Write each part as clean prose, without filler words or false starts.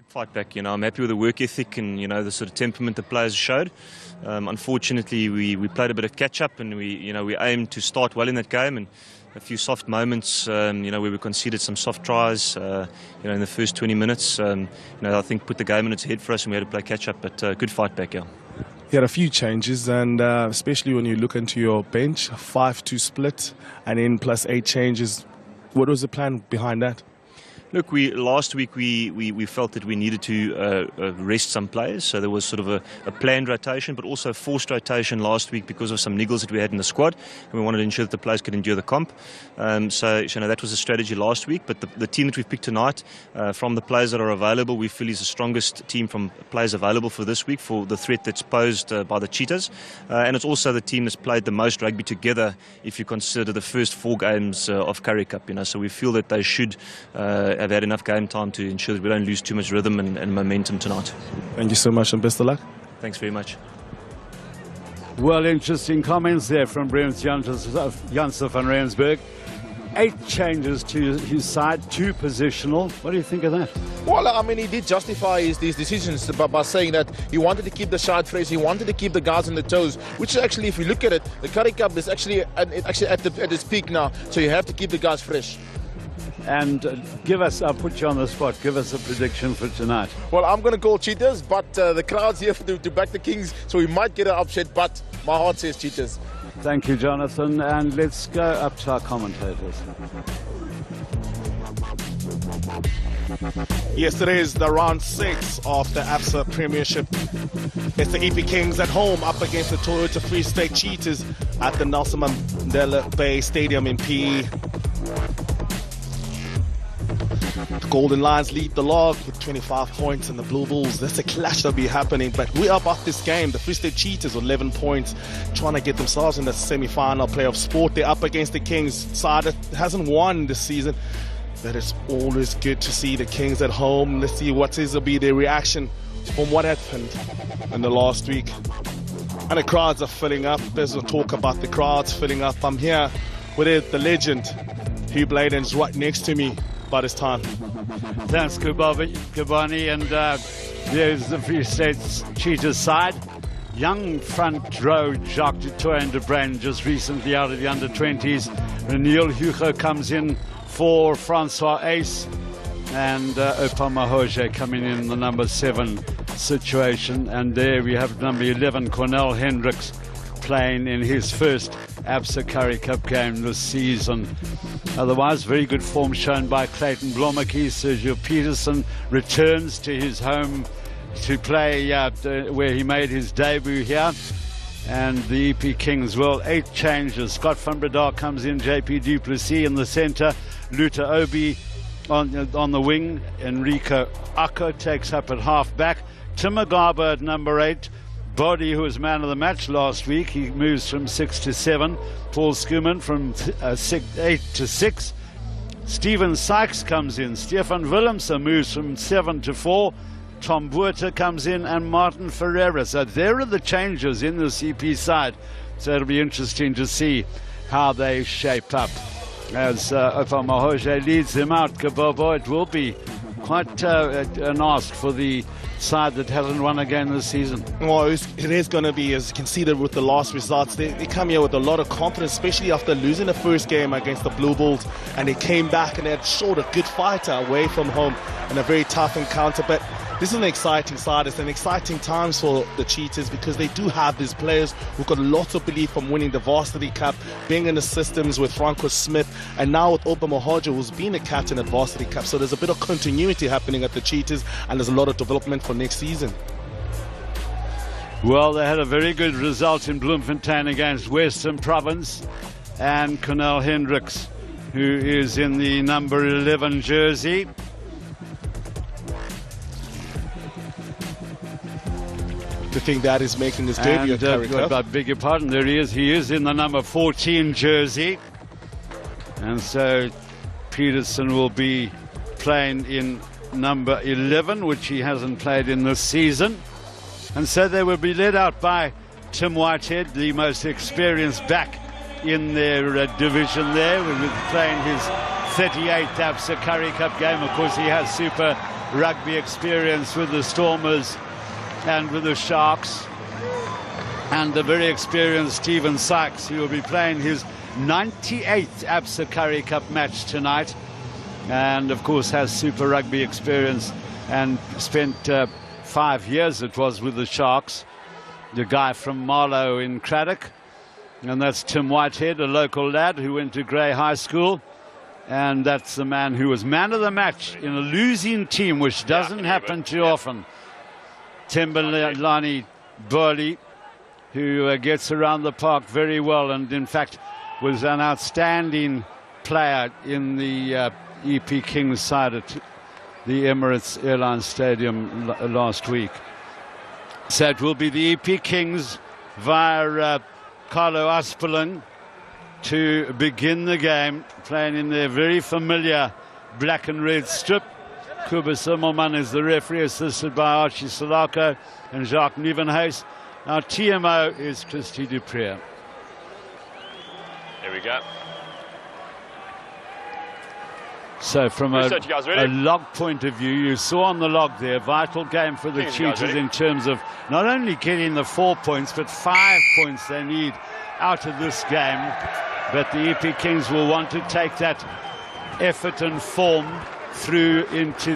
Good fight back, I'm happy with the work ethic and, the sort of temperament the players showed. Unfortunately, we played a bit of catch-up and we aimed to start well in that game and a few soft moments, where we conceded some soft tries, in the first 20 minutes. I think put the game in its head for us and we had to play catch-up, but good fight back, yeah. You had a few changes, and especially when you look into your bench, 5-2 split, and then plus 8 changes. What was the plan behind that? Look, last week we felt that we needed to rest some players, so there was sort of a planned rotation, but also a forced rotation last week because of some niggles that we had in the squad, and we wanted to ensure that the players could endure the comp. So that was the strategy last week, but the team that we've picked tonight, from the players that are available, we feel is the strongest team from players available for this week for the threat that's posed by the Cheetahs, and it's also the team that's played the most rugby together if you consider the first 4 games of Currie Cup. So we feel that they should have had enough game time to ensure that we don't lose too much rhythm and momentum tonight. Thank you so much and best of luck. Thanks very much. Well, interesting comments there from Brent Janssen van Rensburg. 8 changes to his side, 2 positional. What do you think of that? Well, I mean, he did justify these decisions by saying that he wanted to keep the side fresh, he wanted to keep the guys on the toes, which is actually, if you look at it, the Currie Cup is actually at its peak now, so you have to keep the guys fresh. And I'll put you on the spot, give us a prediction for tonight. Well, I'm going to call Cheetahs, but the crowd's here to back the Kings, so we might get an upset, but my heart says Cheetahs. Thank you, Jonathan, and let's go up to our commentators. Yesterday is the round 6 of the ABSA Premiership. It's the EP Kings at home up against the Toyota Free State Cheetahs at the Nelson Mandela Bay Stadium in PE. The Golden Lions lead the log with 25 points, and the Blue Bulls, that's a clash that'll be happening, but we are about this game. The Free State Cheetahs with 11 points, trying to get themselves in the semi-final playoff sport. They're up against the Kings side that hasn't won this season, but it's always good to see the Kings at home. Let's see what will be their reaction from what happened in the last week. And the crowds are filling up. There's a talk about the crowds filling up. I'm here with the legend, Hugh Bladen's right next to me by this time. Thanks, Kabani, and there's the Free State Cheetahs side. Young front row Jacques Dutoit and De Bruyn, just recently out of the under-20s. Reniel Hugo comes in for Francois Ace, and Opa Mahoje coming in the number 7 situation. And there we have number 11, Cornel Hendricks, playing in his first ABSA Currie Cup game this season. Otherwise, very good form shown by Clayton Blommakie. Sergio Peterson returns to his home to play where he made his debut here. And the EP Kings, well, 8 changes. Scott van Breda comes in, JP du Plessis in the centre, Luther Obi on the wing, Enrico Akko takes up at half back, Tim Agaba at number 8, Bodie, who was man of the match last week, he moves from 6 to 7. Paul Skuman from 8 to 6. Stephen Sykes comes in. Stefan Willemse moves from 7 to 4. Tom Buerter comes in, and Martin Ferreira. So there are the changes in the CP side. So it'll be interesting to see how they shape up. As Opa Mahoje leads them out, Kabobo, it will be quite an ask for the side that hasn't won a game this season. Well, it is going to be, as you can see that with the last results, they come here with a lot of confidence, especially after losing the first game against the Blue Bulls, and they came back and they had showed a good fighter away from home in a very tough encounter. But this is an exciting side. It's an exciting times for the Cheetahs because they do have these players who've got lots of belief from winning the Varsity Cup, being in the systems with Franco Smith, and now with Opa Mahoje, who's been a captain at Varsity Cup. So there's a bit of continuity happening at the Cheetahs, and there's a lot of development for next season. Well, they had a very good result in Bloemfontein against Western Province, and Cornel Hendricks, who is in the number 11 jersey. The thing that is making his debut at Currie Cup. I beg your pardon, there he is. He is in the number 14 jersey. And so Peterson will be playing in number 11, which he hasn't played in this season. And so they will be led out by Tim Whitehead, the most experienced back in their division there, with playing his 38th ABSA Currie Cup game. Of course, he has super rugby experience with the Stormers and with the Sharks, and the very experienced Stephen Sykes, who will be playing his 98th ABSA Currie Cup match tonight, and of course has Super Rugby experience and spent 5 years it was with the Sharks. The guy from Marlow in Craddock, and that's Tim Whitehead, a local lad who went to Grey High School, and that's the man who was man of the match in a losing team, which doesn't happen too often. Timberlani Burley, who gets around the park very well, and in fact was an outstanding player in the EP Kings side at the Emirates Airline Stadium last week. So it will be the EP Kings via Carlo Aspeling to begin the game, playing in their very familiar black and red strip. Kuba Simmelman is the referee, assisted by Archie Salako and Jacques Nieuwenhuis. Our TMO is Christy Dupree. Here we go. So from a log point of view, you saw on the log there, vital game for the Cheetahs in terms of not only getting the 4 points, but 5 points they need out of this game. But the EP Kings will want to take that effort and form through into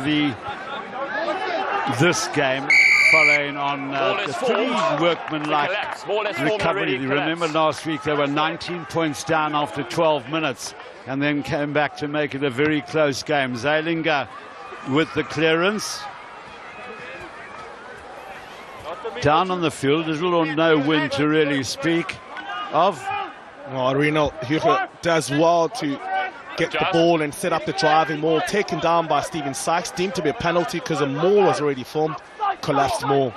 this game, following on the pretty workmanlike recovery. Remember last week they were 19 points down after 12 minutes and then came back to make it a very close game. Zeilinger with the clearance. Down on the field, little or no wind to really speak of. Well, Reno Hugo does well to get the ball and set up the driving maul, taken down by Stephen Sykes, deemed to be a penalty because a maul was already formed, collapsed maul.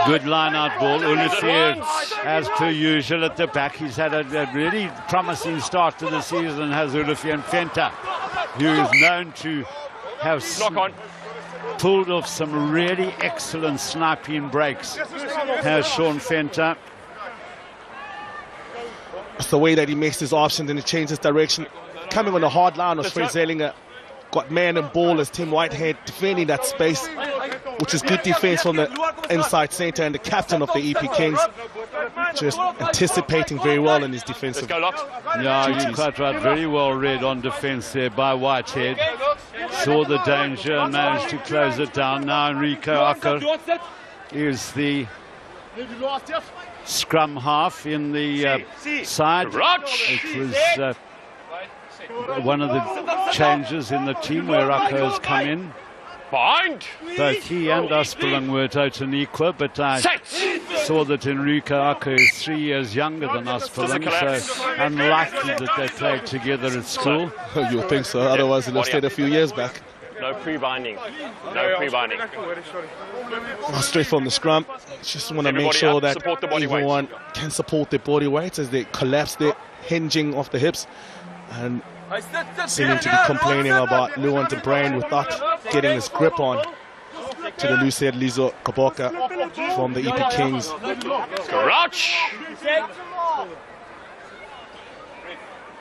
Good line-out ball. Olivier, as per usual, at the back. He's had a really promising start to the season, has Olivier Fenta, who is known to have pulled off some really excellent sniping breaks, has Sean Fenta. It's the way that he makes his options and he changes direction. Coming on the hard line was Fred Zeilinger. Got man and ball as Tim Whitehead defending that space, which is good defense from the inside centre, and the captain of the EP Kings just anticipating very well in his defensive duties. Yeah, you're quite right. Very well read on defence there by Whitehead. Saw the danger and managed to close it down. Now Enrico Acker is the scrum half in the side. It was one of the changes in the team where Acker has come in. Both he and Aspeling were at Otaniqua, but I saw that Enrico Acker is 3 years younger than Aspeling, so unlikely that they played together at school. You would think so, otherwise they'll have stayed a few years back. No pre-binding. No pre-binding. Straight from the scrum. Just want to make sure that everyone can support their body weights as they collapse their hinging off the hips. And seeming to be complaining about Luan de Brain without getting his grip on to the loose head Lizo Kaboka from the EP Kings.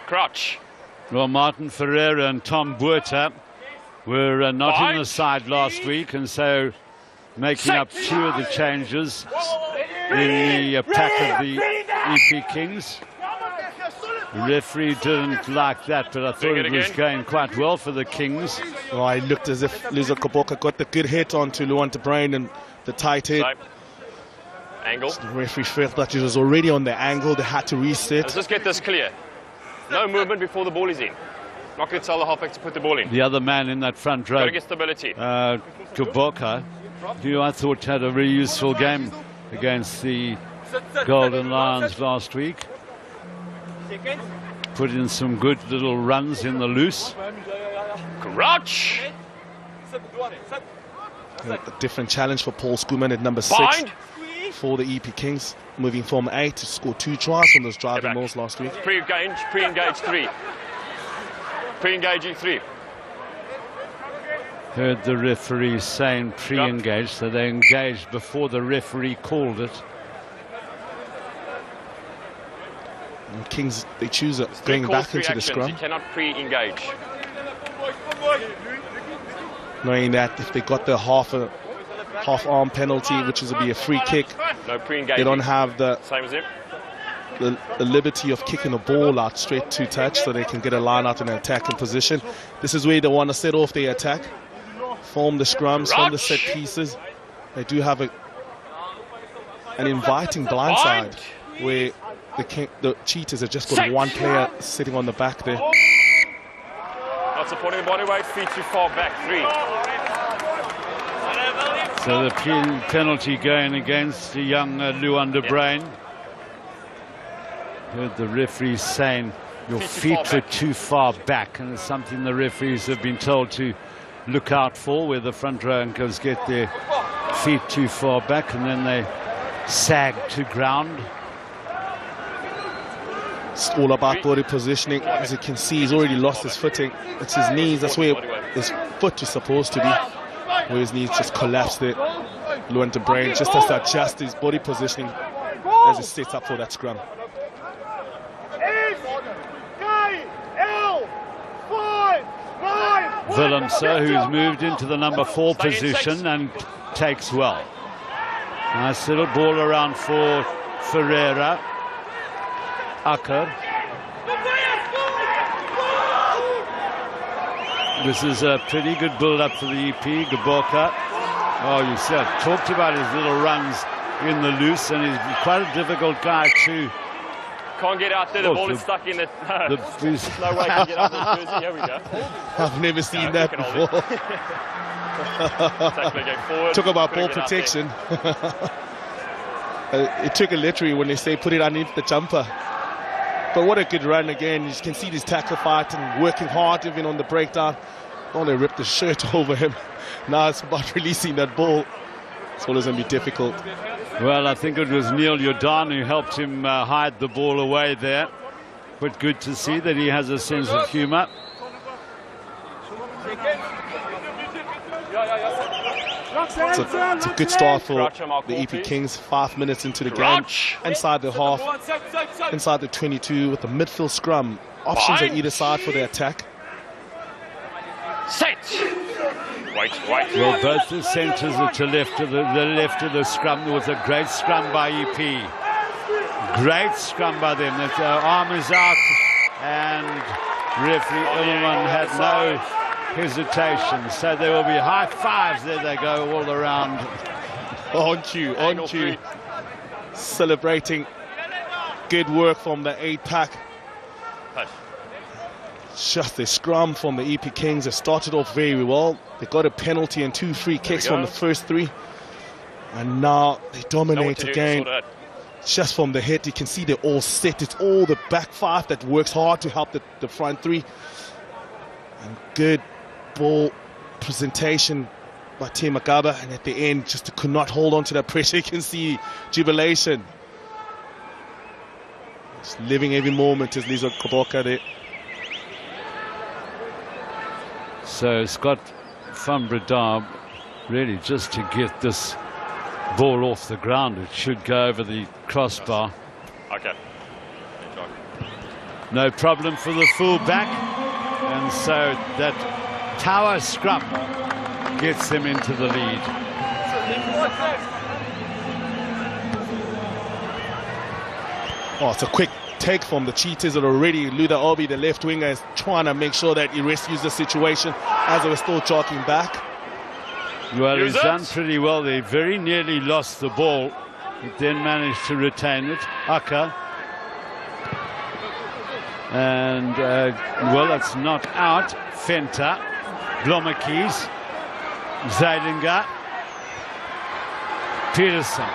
Crouch. Well, Martin Ferreira and Tom Buerta were not in the side last week, and so making up 2 of the changes in the pack of the EP Kings. The referee didn't like that, but I thought it was going quite well for the Kings. Well, it looked as if Lizo Kaboka got the good hit onto Luan de Brain and the tight head. Angle. The referee felt that it was already on the angle. They had to reset. Let's just get this clear. No movement before the ball is in. Not going to tell the halfback to put the ball in. The other man in that front row, got to get stability. Kaboka, who I thought had a very useful game against the Golden Lions last week. Put in some good little runs in the loose. Crouch. A different challenge for Paul Schoeman at number 6 for the EP Kings, moving from 8 to score 2 tries on those driving balls last week. Pre-engage 3. Pre-engaging 3. Heard the referee saying pre-engage, so they engaged before the referee called it. And Kings, they choose it going back into the scrum. You cannot pre-engage. knowing that if they got the half arm penalty, which is to be a free kick, No pre-engaging. they don't have Same as him. the liberty of kicking the ball out straight to touch, so they can get a line out in an attacking position. This is where they want to set off their attack, form the scrums, form the set pieces. They do have an inviting blind side where the Cheetahs have just got one player sitting on the back there. Not supporting the body weight, feet too far back, 3. So the penalty going against the young Luan de Bruin. Heard the referee saying your feet were too far back, and it's something the referees have been told to look out for, where the front row anchors get their feet too far back and then they sag to ground. It's all about body positioning. As you can see, he's already lost his footing. It's his knees, that's where his foot is supposed to be, where his knees just collapsed there. Luan de Bruin just has to adjust his body positioning as he sets up for that scrum. Willemse, who's moved into the number 4 position and takes well. Nice little ball around for Ferreira. Akker. This is a pretty good build-up for the EP. Gqoboka. Oh, you see, I talked about his little runs in the loose, and he's quite a difficult guy to... Can't get out there, the ball is stuck in it. There's no way to get out of the jersey. Here we go. I've never seen that before. Talk about ball protection. It took a literally when they say put it underneath the jumper. But what a good run again. You can see this tackle fight and working hard even on the breakdown. Oh, they ripped the shirt over him. Now it's about releasing that ball. It's always going to be difficult. Well, I think it was Neil Jordan who helped him hide the ball away there. But good to see that he has a sense of humour. It's a good start for the EP Kings. 5 minutes into the game, inside the half, inside the 22 with the midfield scrum. Options on either side for the attack. Set. Wait. Well, both the centres are to left of the left of the scrum. There was a great scrum by EP. Great scrum by them. That arm is out, and referee Ilman had no hesitation. So there will be high fives. There they go all around. On cue. Celebrating good work from the 8-pack. Just the scrum from the EP Kings. They started off very well. They got a penalty and 2 free kicks from the first 3. And now they dominate again. Just from the head, you can see they're all set. It's all the back 5 that works hard to help the front 3. And good ball presentation by Tim Agaba. And at the end, just could not hold on to that pressure. You can see jubilation. Just living every moment as Lizo Gqoboka there. So Scott van Breda, really just to get this ball off the ground, it should go over the crossbar. Okay. No problem for the full back, and so that tower scrum gets them into the lead. Oh, it's a quick take from the Cheetahs that already. Luda Obi, the left winger, is trying to make sure that he rescues the situation as they were still jogging back. Well, he's done pretty well. They very nearly lost the ball, but then managed to retain it. Akker. And, well, it's not out. Venter. Blommerkies. Zeidinger. Peterson.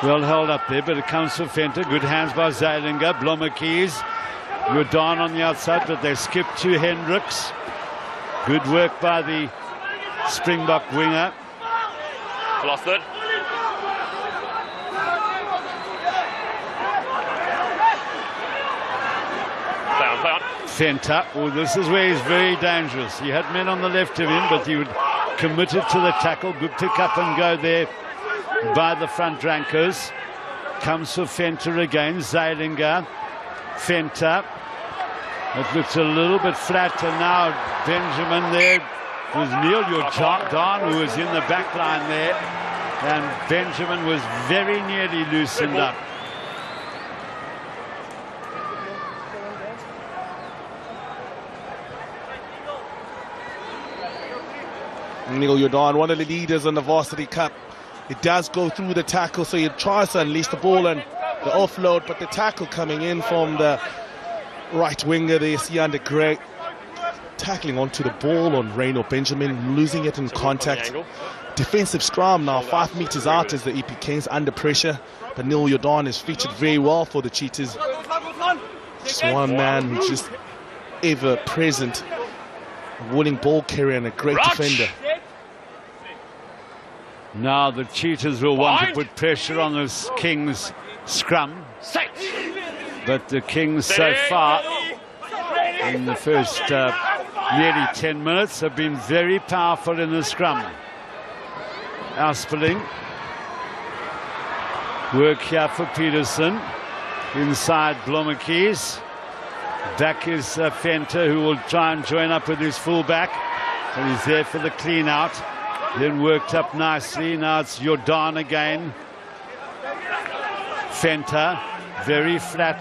Well held up there, but it comes for Venter. Good hands by Zeidinger. Blommerkies. Jordan on the outside, but they skip to Hendricks. Good work by the Springbok winger. Lost it. Down. Venter. Oh, this is where he's very dangerous. He had men on the left of him, but he would committed to the tackle. Good pick up and go there by the front rankers. Comes for Venter again. Zeidinger. Venter. It looks a little bit flat, and now Benjamin there was Neil Jordan, who was in the back line there, and Benjamin was very nearly loosened up. Neil Jordan, one of the leaders in the Varsity Cup. It does go through the tackle, so he tries to unleash the ball and the offload, but the tackle coming in from the right winger there, Sianda Gray, tackling onto the ball on Reino Benjamin, losing it in contact. Defensive scrum now, 5 meters out as the EP Kings under pressure, but Neil Jordan has featured very well for the Cheetahs. Just one man who's just ever present, a willing ball carrier and a great defender. Now the Cheetahs will want to put pressure on this Kings scrum, but the Kings so far in the first nearly 10 minutes have been very powerful in the scrum. Aspeling, work here for Peterson, inside Blommerkees. Back is Fenter, who will try and join up with his fullback, and he's there for the clean out. Then worked up nicely. Now it's Jordan again. Fenter, very flat.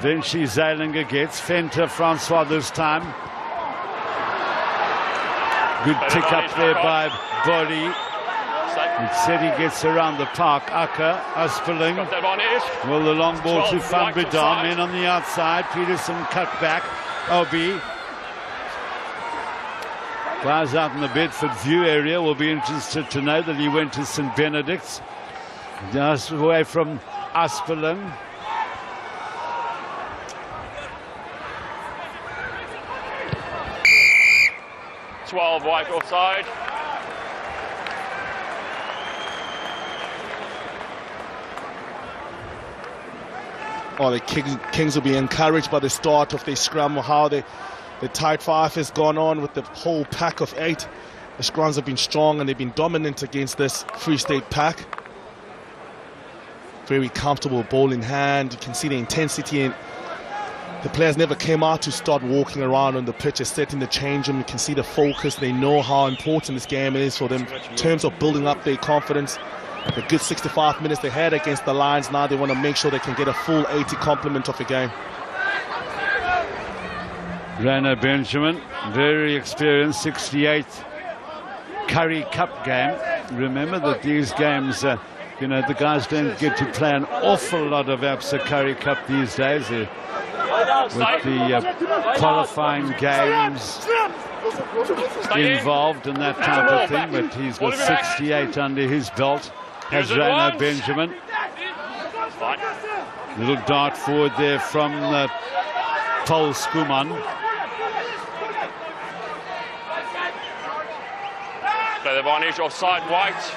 Vinci Zeilinger gets Fenter, Francois this time. Good pick up there by Body. Mutsedi gets around the park. Acker, Aspeling. Well, the long ball to Van Breda. Men on the outside. Peterson cut back. Obi. Guys out in the Bedford View area will be interested to know that he went to St. Benedict's. Just away from Aspeling. White offside. Oh, the Kings will be encouraged by the start of their scrum, or how the tight five has gone on with the whole pack of 8. The scrums have been strong and they've been dominant against this Free State pack. Very comfortable ball in hand. You can see the intensity, and the players never came out to start walking around on the pitch, setting the change room. You can see the focus. They know how important this game is for them in terms of building up their confidence. The good 65 minutes they had against the Lions, now they want to make sure they can get a full 80 complement of the game. Reino Benjamin, very experienced, 68th Currie Cup game. Remember that these games, you know, the guys don't get to play an awful lot of ABSA Currie Cup these days. With the qualifying games involved and that type of thing, but he's got 68 under his belt, has Reino Benjamin. Little dart forward there from Paul Skuman. Play the advantage offside, White.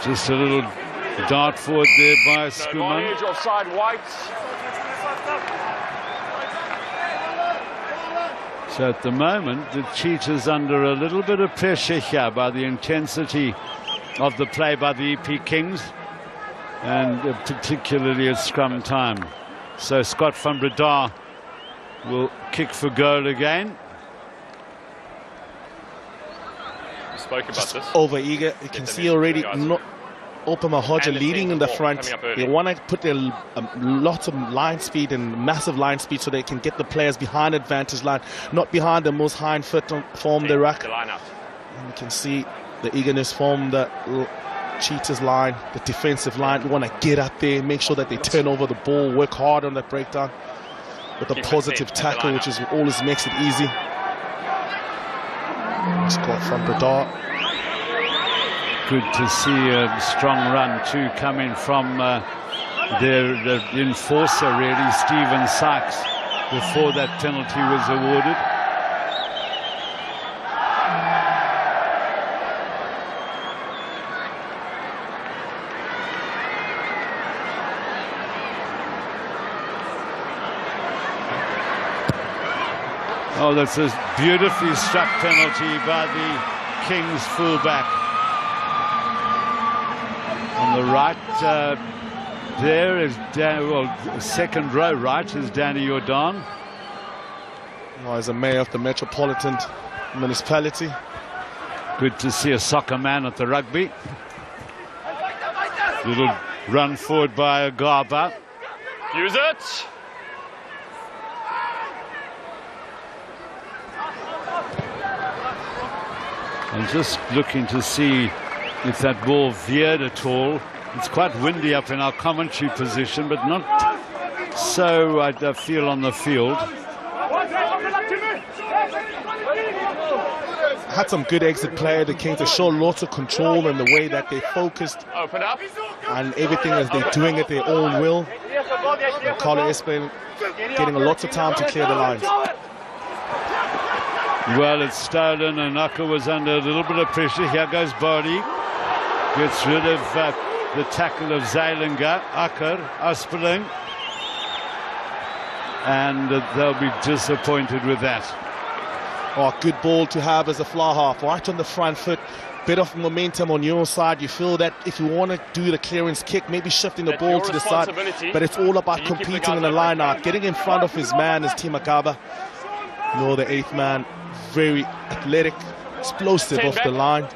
Just a little dart forward there by Skuman. Advantage offside, White. So at the moment, the Cheetahs under a little bit of pressure here by the intensity of the play by the EP Kings, and particularly at scrum time. So Scott van Breda will kick for goal again. We spoke about this. Over eager. You can see already Opema Hodja leading in the front. They want to put their lots of line speed and massive line speed so they can get the players behind advantage line, not behind the most high foot form the ruck. And you can see the eagerness from the Cheetahs line, the defensive line. You want to get up there, make sure that they turn over the ball, work hard on that breakdown with a positive tackle, which is always makes it easy. Scott van Breda. Good to see a strong run too coming from the enforcer, really, Stephen Sykes, before that penalty was awarded. Oh, that's a beautifully struck penalty by the Kings fullback. On the right There is second row right is Danny Jordan. Well, as a mayor of the Metropolitan Municipality. Good to see a soccer man at the rugby. Little run forward by Agaba. Use it. I'm just looking to see if that ball veered at all. It's quite windy up in our commentary position, but not so, I feel, on the field. Had some good exit play. They came to show lots of control in the way that they focused. Open up. And everything as they're doing at their own will. And Carlo Espen getting lots of time to clear the lines. Well, it's stolen, and Akker was under a little bit of pressure. Here goes Bodie. Gets rid of the tackle of Zeilinger. Akker, Aspeling. And they'll be disappointed with that. Oh, good ball to have as a fly half, right on the front foot. Bit of momentum on your side. You feel that if you want to do the clearance kick, maybe shifting the ball to the side. But it's all about competing in the line out, getting in front of his man, his team Agaba. No, the 8th man, very athletic, explosive off the line.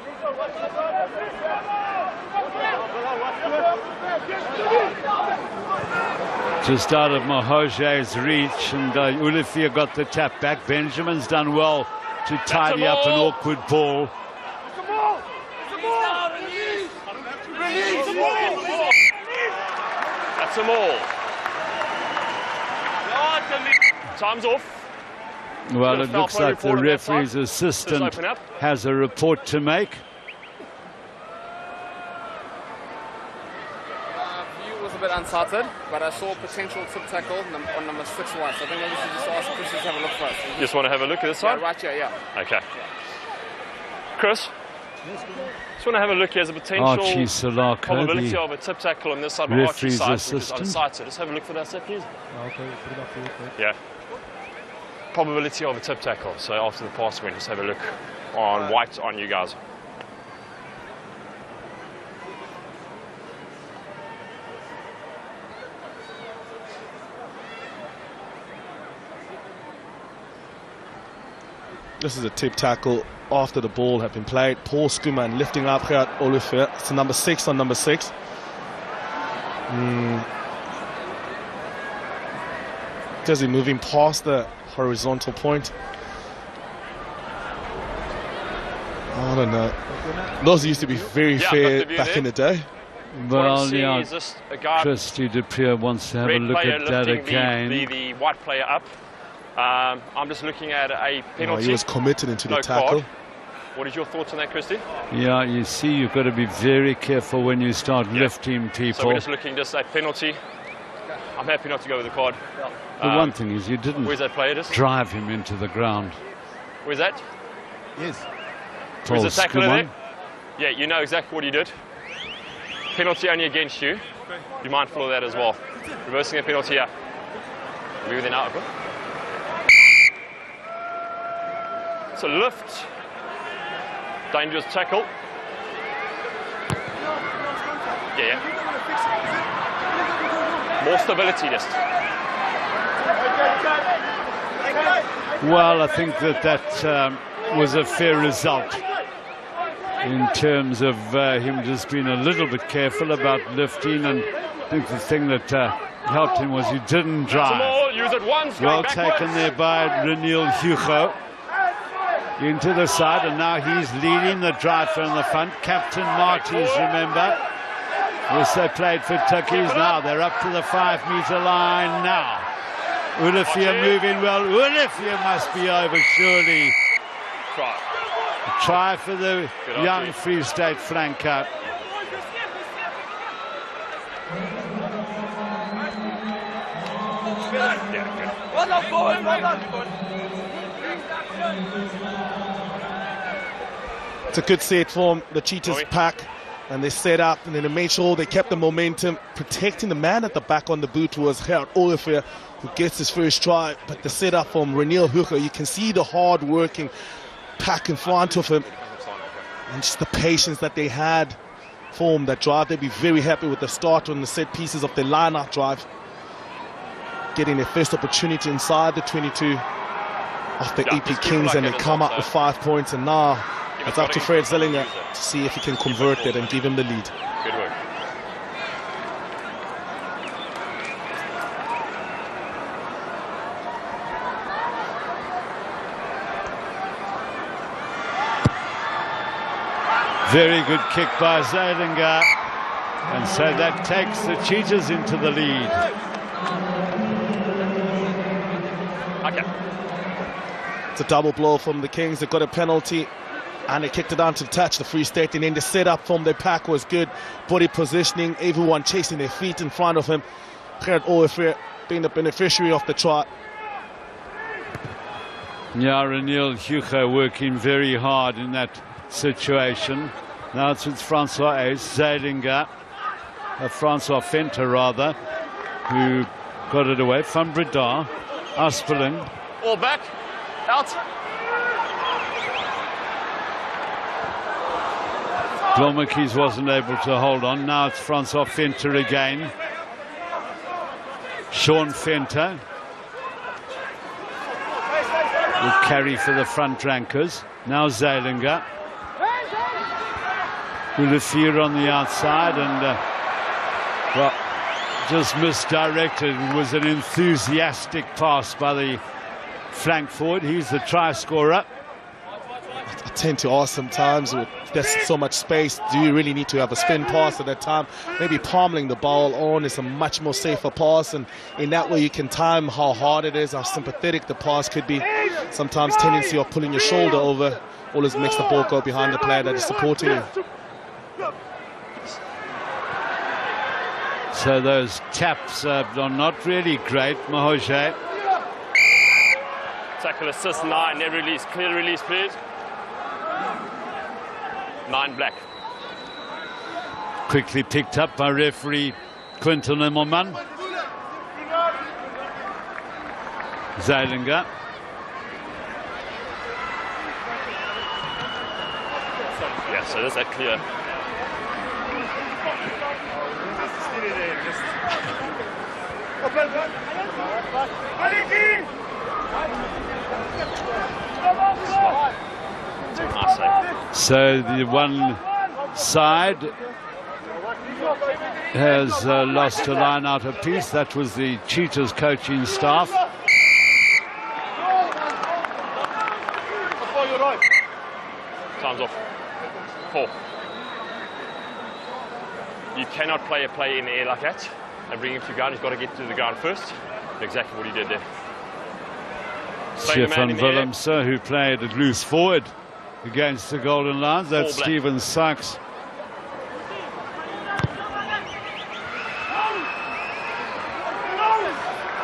Just out of Mahoje's reach, and Olivia got the tap back. Benjamin's done well to tidy up an awkward ball. That's a maul. Time's off. Well, it looks like the referee's assistant has a report to make. View was a bit uncertain, but I saw potential tip tackle on number 6 1. So I think maybe we should just ask Chris to have a look first. You just want to have a look at this side? Yeah, right here, yeah. Okay. Chris? Just want to have a look here as a potential probability of a tip tackle on this side by Archie's side, which is unsighted. So just have a look for that set, please. Okay, put it up real quick. Yeah. Probability of a tip tackle. So after the pass win, just have a look on white on you guys. This is a tip tackle after the ball had been played. Paul Skuman lifting up here at Oliver. It's number 6 on number 6. Does he moving past the horizontal point? I don't know. Those used to be very fair back in the day. Well, yeah, Christy DePere wants to have a look at that again. The white player up. I'm just looking at a penalty. He was committed into the tackle. Card. What is your thoughts on that, Christy? Yeah, you see, you've got to be very careful when you start lifting people. So we're just looking just at penalty. I'm happy not to go with the card. The one thing is you didn't drive him into the ground. Where's that? Yes. Where's the tackle in there? Yeah, you know exactly what he did. Penalty only against you. Be mindful of that as well. Reversing a penalty here. Are we within out? So lift. Dangerous tackle. Yeah. More stability just. Well, I think that was a fair result in terms of him just being a little bit careful about lifting, and I think the thing that helped him was he didn't drive. Use it once, well taken there by Reniel Hugo. Into the side, and now he's leading the drive from the front. Captain Martins, remember. Yes, they played for Tukkies. Now they're up to the 5-meter line now. Olivia moving well. Olivia must be over, surely. Try for the young Free State flanker. It's a good set from the Cheetahs pack, and they set up, and then they made sure they kept the momentum, protecting the man at the back on the boot was Gerard Olivier, who gets his first try. But the setup from Reniel Hugo, you can see the hard-working pack in front of him, and just the patience that they had form that drive. They'll be very happy with the start on the set pieces of their line-out drive. Getting their first opportunity inside the 22 of the EP Kings, and they come up with 5 points, and now it's up to Fred Zillinger to see if he can convert that and give him the lead. Good work. Very good kick by Zilinger, and so that takes the Cheetahs into the lead. Okay. It's a double blow from the Kings. They got a penalty and they kicked it down to touch the Free State, and then the setup from the pack was good. Body positioning, everyone chasing their feet in front of him. Gerrit Overveer being the beneficiary of the try. Yeah, Reniel Hugo working very hard in that situation. Now it's with Francois Ace, Zilinger, Francois Venter rather, who got it away from Breda. Aspeling. All back, out. Blommerkies wasn't able to hold on. Now it's Francois Venter again. Sean Venter will carry for the front rankers. Now Zilinger. Ulafir on the outside, and well, just misdirected. It was an enthusiastic pass by the flank forward. He's the try scorer. I tend to ask sometimes, with there's so much space, do you really need to have a spin pass at that time? Maybe palming the ball on is a much more safer pass, and in that way you can time how hard it is, how sympathetic the pass could be. Sometimes tendency of pulling your shoulder over always makes the ball go behind the player that is supporting you. So those taps are not really great. Mahoje. Tackle assist 9, never release. Clear release, please. 9 black. Quickly picked up by referee Quinton Immelman. Zilinger. Yeah, so there's that clear. So the one side has lost a line out apiece. That was the Cheetahs coaching staff. Time's off. 4. You cannot play a play in the air like that and bring him to the ground. He's got to get to the ground first. Exactly what he did there. Stefan Willemse, who played at loose forward against the Golden Lions. That's Stephen Sykes.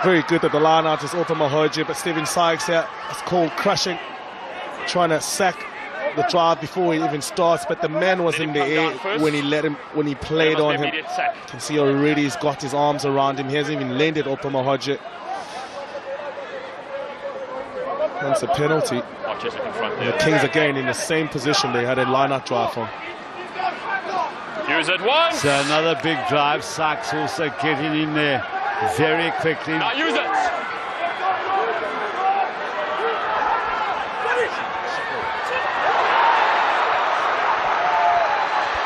Very good that the line out is open Mahoje, but Stephen Sykes here is called crushing, trying to sack the drive before he even starts, but the man was in the air when he played on him. You can see already he's got his arms around him. He hasn't even landed Opa Mahoje. That's a penalty. And the Kings again in the same position they had a line-out drive on. Use it once. So another big drive. Sykes also getting in there very quickly. Now use it.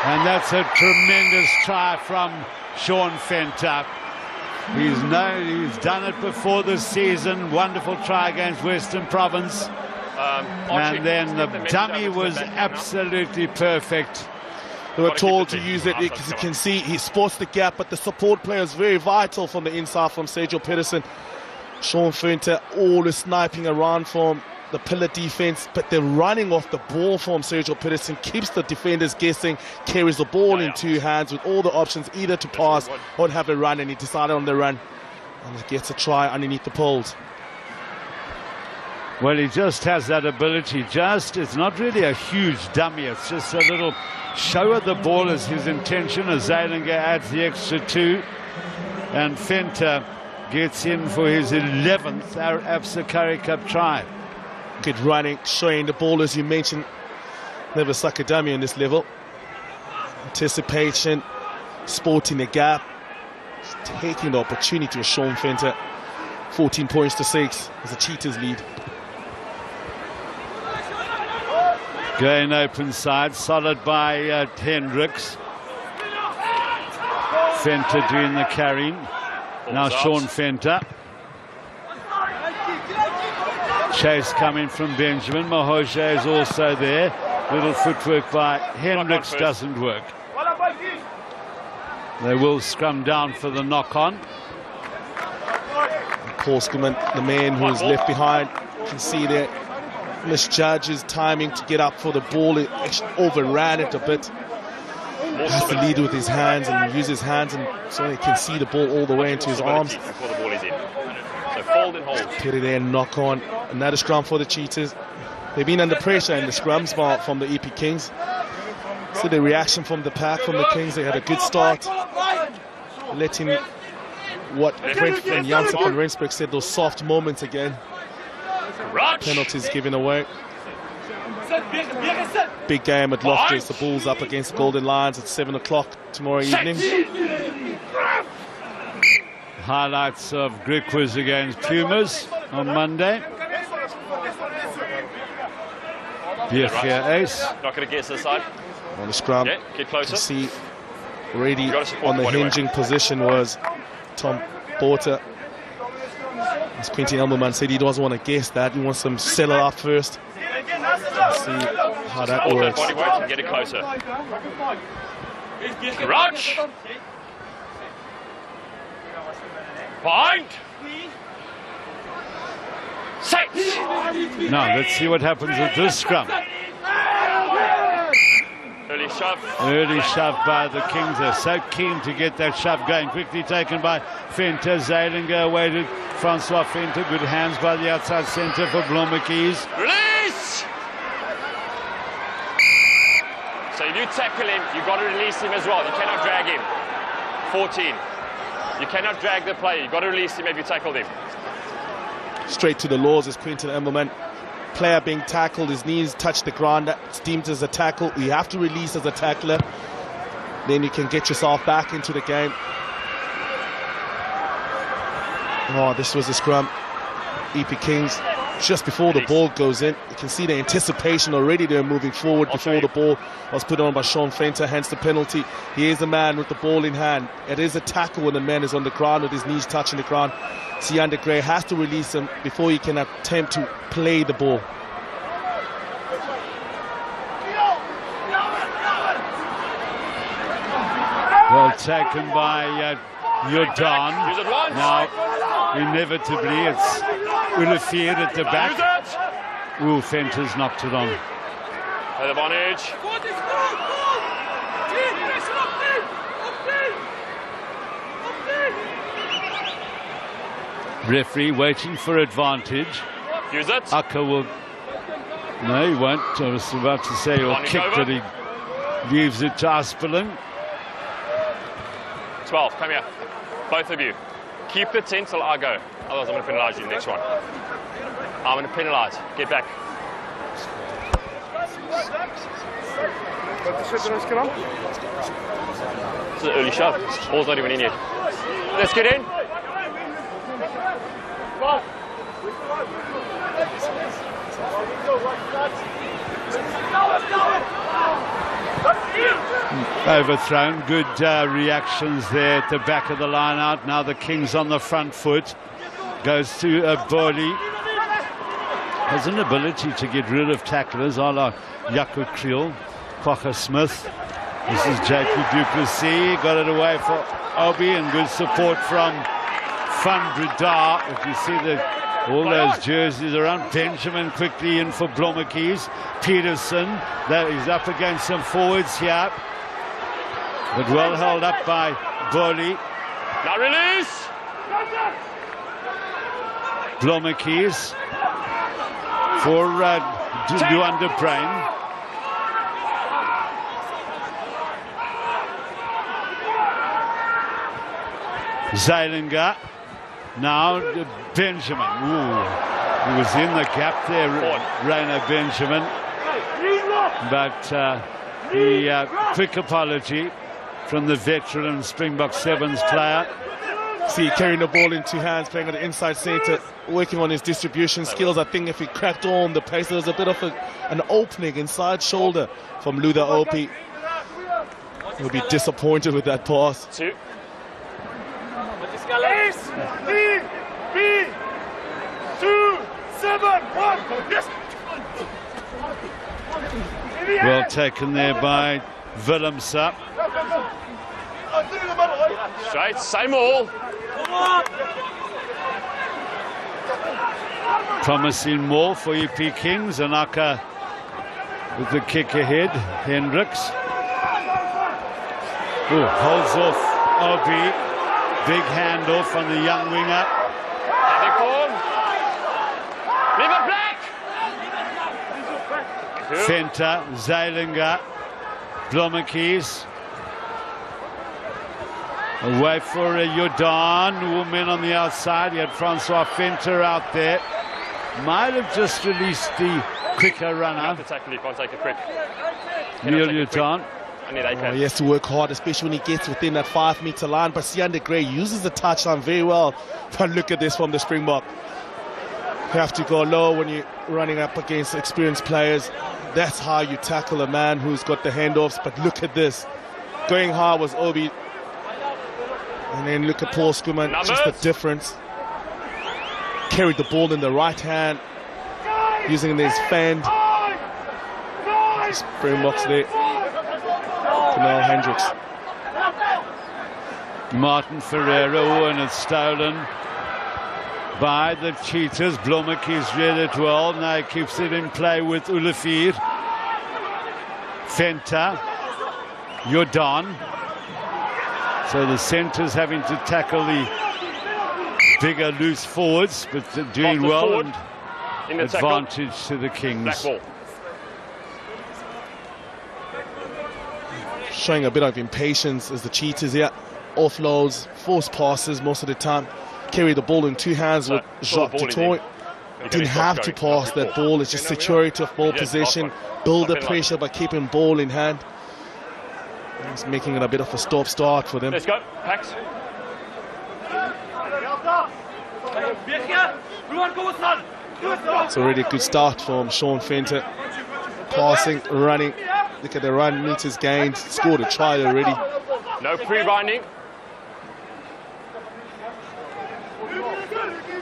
And that's a tremendous try from Sean Venter. He's done it before this season. Wonderful try against Western Province. And then the dummy was absolutely perfect. They were told to use it because you can see he spots the gap, but the support player is very vital from the inside from Sergio Peterson. Sean Venter always sniping around from the pillar defense, but they're running off the ball from Sergio Peterson, keeps the defenders guessing, carries the ball in 2 hands with all the options either to pass or have a run, and he decided on the run and he gets a try underneath the poles. Well, he just has that ability. It's not really a huge dummy, it's just a little show of the ball is his intention, as Zilinger adds the extra 2, and Venter gets in for his 11th ABSA Currie Cup try. Good running, showing the ball, as you mentioned, never suck a dummy on this level. Anticipation, sporting the gap, taking the opportunity of Sean Fenter. 14 points to 6 as the Cheetahs lead. Going open side, solid by Hendricks. Fenter doing the carrying. Now Sean Fenter. Chase coming from Benjamin. Mahoja is also there. Little footwork by Hendricks doesn't work. They will scrum down for the knock-on. Porskman, the man who's left behind, you can see that misjudges timing to get up for the ball. It actually overran it a bit. Has to lead with his hands and use his hands, and so he can see the ball all the way into his arms. Before the ball is in. So fold and hold. Put it there, knock on. Another scrum for the Cheetahs. They've been under pressure in the scrums from the EP Kings. So the reaction from the pack, from the Kings, they had a good start. Letting what Brent and Janssen and Rensburg said, those soft moments again. Penalties given away. Big game at Loftus. The Bulls up against the Golden Lions at 7 o'clock tomorrow evening. Highlights of Griquas against Pumas on Monday. Birchia ace. Not going to guess this side. On the scrum. Yeah, get closer. You see already on the hinging position was Tom Porter. As Quentin Elmerman said, he doesn't want to guess that. He wants them to settle up first. Let's see how that works. Body weight and get it closer. Crouch. Bind. Set. Now let's see what happens with this scrum. Early shove. Early shove by the Kings. They're so keen to get that shove going. Quickly taken by Fenter. Zeilinger awaited Francois Fenter. Good hands by the outside centre for Blommetjies. Release! So if you tackle him, you've got to release him as well. You cannot drag him. 14. You cannot drag the player. You've got to release him if you tackled him. Straight to the laws as Quentin Emmelman. Player being tackled, his knees touch the ground, that's deemed as a tackle. You have to release as a tackler. Then you can get yourself back into the game. Oh, this was a scrum. EP Kings, just before the ball goes in, you can see the anticipation already. They're moving forward before the ball was put on by Sean Fenter, hence the penalty. He is a man with the ball in hand. It is a tackle when the man is on the ground with his knees touching the ground. Siander Gray has to release him before he can attempt to play the ball. Well taken by Jordan. Now, inevitably, it's Ulafir at the back. Ooh, Fenter's knocked it on. Advantage. Referee waiting for advantage. Use it. Akka will... No, he won't. I was about to say he'll kick, but he leaves it to Aspelin. 12, come here. Both of you. Keep the 10 till I go. Otherwise, I'm going to penalise you next one. I'm going to penalise. Get back. This is an early shove. Ball's not even in yet. Let's get in. Overthrown. Good reactions there at the back of the line out. Now the Kings on the front foot. Goes to Boli. Has an ability to get rid of tacklers, a la Jaco Kriel, Quacha Smith. This is Jacob Duplessis. Got it away for Obi, and good support from Van Breda. If you see all those jerseys around. Benjamin quickly in for Blommetjies. Peterson, that is up against some forwards here. But well held up by Boli. Now release! Blommetjies for Duan de Bruin. Zeilinger. Now Benjamin. Ooh, he was in the gap there, Rainer Benjamin. But the quick apology from the veteran Springbok Sevens player. See, carrying the ball in two hands, playing on the inside centre, working on his distribution skills. I think if he cracked on the pace, there was a bit of an opening inside shoulder from Luther Opie. He'll be disappointed with that pass. 2. Well taken there by Willemse. Straight, same all. Promising more for EP Kings. Anaka with the kick ahead. Hendricks. Ooh, holds off Obi. Big handoff on the young winger. Heavy form. Leave it black. Venter, Zeilinger, Blommetjies. Away for Jordan, woman on the outside. He had Francois Venter out there. Might have just released the quicker runner. You can't take it quick. Neil Jordan. He has to work hard, especially when he gets within that 5-meter line. But Siande Gray uses the touchline very well. But look at this from the Springbok. You have to go low when you're running up against experienced players. That's how you tackle a man who's got the handoffs. But look at this. Going high was Obi. And then look at Paul Schoeman, just the difference. Carried the ball in the right hand, using his fend. Springboks there. Canal Hendricks. Martin Ferreira, and it's stolen by the Cheetahs. Blommetjies read it well. Now he keeps it in play with Ulefir. Venter. Jordan. So the centres having to tackle the bigger loose forwards, but doing well, and advantage to the Kings. Showing a bit of impatience as the Cheetahs here. Offloads, forced passes most of the time. Carry the ball in two hands with Jacques Dutoit. Didn't have to pass that ball. It's just security of ball position. Build the pressure by keeping ball in hand. It's making it a bit of a stop-start for them. Let's go, Pax. It's already a good start from Sean Venter. Passing, running. Look at the run meters gained. Scored a try already. No pre-binding.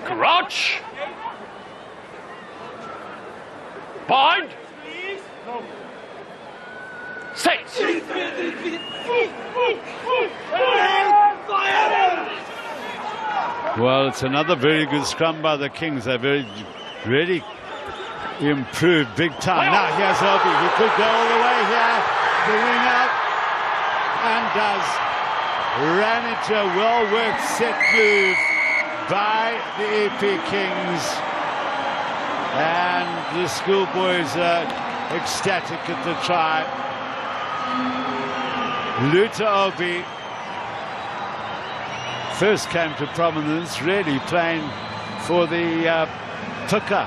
Crouch. Bind. Set. Well, it's another very good scrum by the Kings. They're really improved big time. Now here's Obi. He could go all the way here. The wing out and does. Ran into a well-worked set move by the EP Kings. And the schoolboys are ecstatic at the try. Luther Obi first came to prominence, really playing for the Tucker.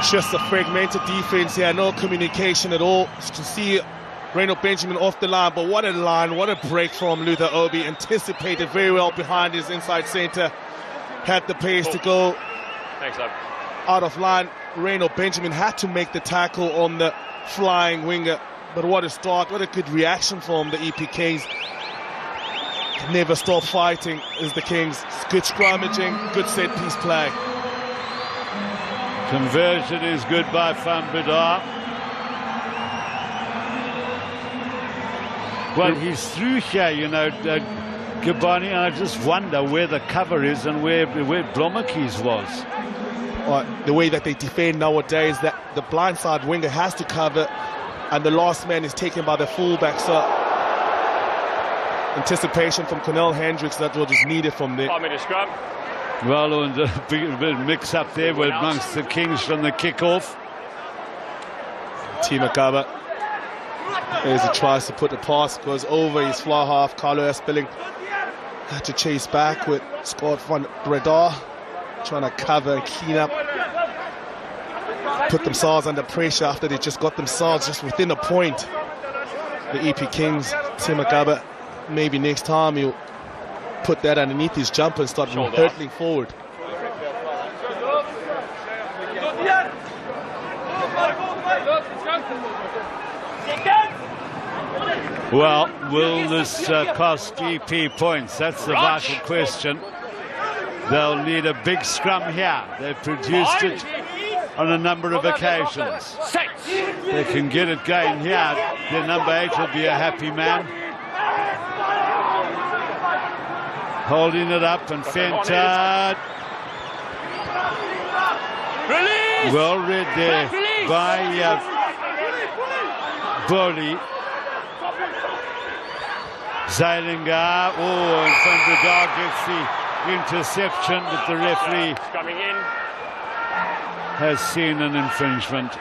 Just a fragmented defense here, no communication at all. You can see Reynolds Benjamin off the line, but what a line, what a break from Luther Obi. Anticipated very well behind his inside centre. Had the pace to go. Thanks, love. Out of line. Reynolds Benjamin had to make the tackle on the flying winger. But what a start, what a good reaction from the EP Kings. Never stop fighting is the Kings. It's good scrummaging, good set piece play. Conversion is good by Van Bedar. Well, he's through here, you know, Gabani, and I just wonder where the cover is and where Blommetjies was. The way that they defend nowadays, that the blindside winger has to cover, and the last man is taken by the fullback. So anticipation from Cornell Hendricks, that's what is needed from there. 5 minute scrum. Well, and a bit mix up there amongst the Kings from the kickoff. T. Makaba. There's a tries to put the pass, goes over his fly half. Carlo Espelling had to chase back with Scott van Breda, trying to cover and clean up. put themselves under pressure after they just got themselves just within a point. The EP Kings, Tim Agaba, maybe next time he'll put that underneath his jumper and start hurtling forward. Well, will this cost EP points? That's the vital question. They'll need a big scrum here. They've produced it on a number of occasions. They can get it going here. Their number 8 will be a happy man. Holding it up and Fenter. Well read there by Bowley. Zeilinger, and Van der Dog gets the interception, but the referee has seen an infringement.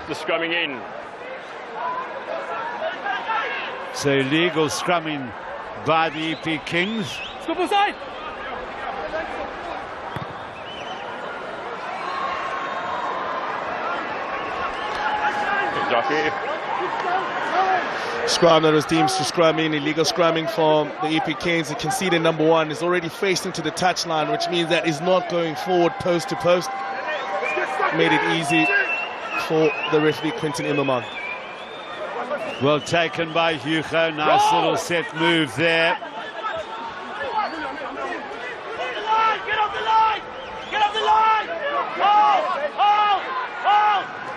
Just coming in. So illegal scrumming by the EP Kings. Scrum that was deemed to scrumming, illegal scrumming from the EP Kings. You can see the number 1 is already facing to the touchline, which means that he's not going forward post to post. Made it easy for the referee, Quentin Immerman. Well taken by Hugo. Nice little set move there. Get off the line! Get off the line!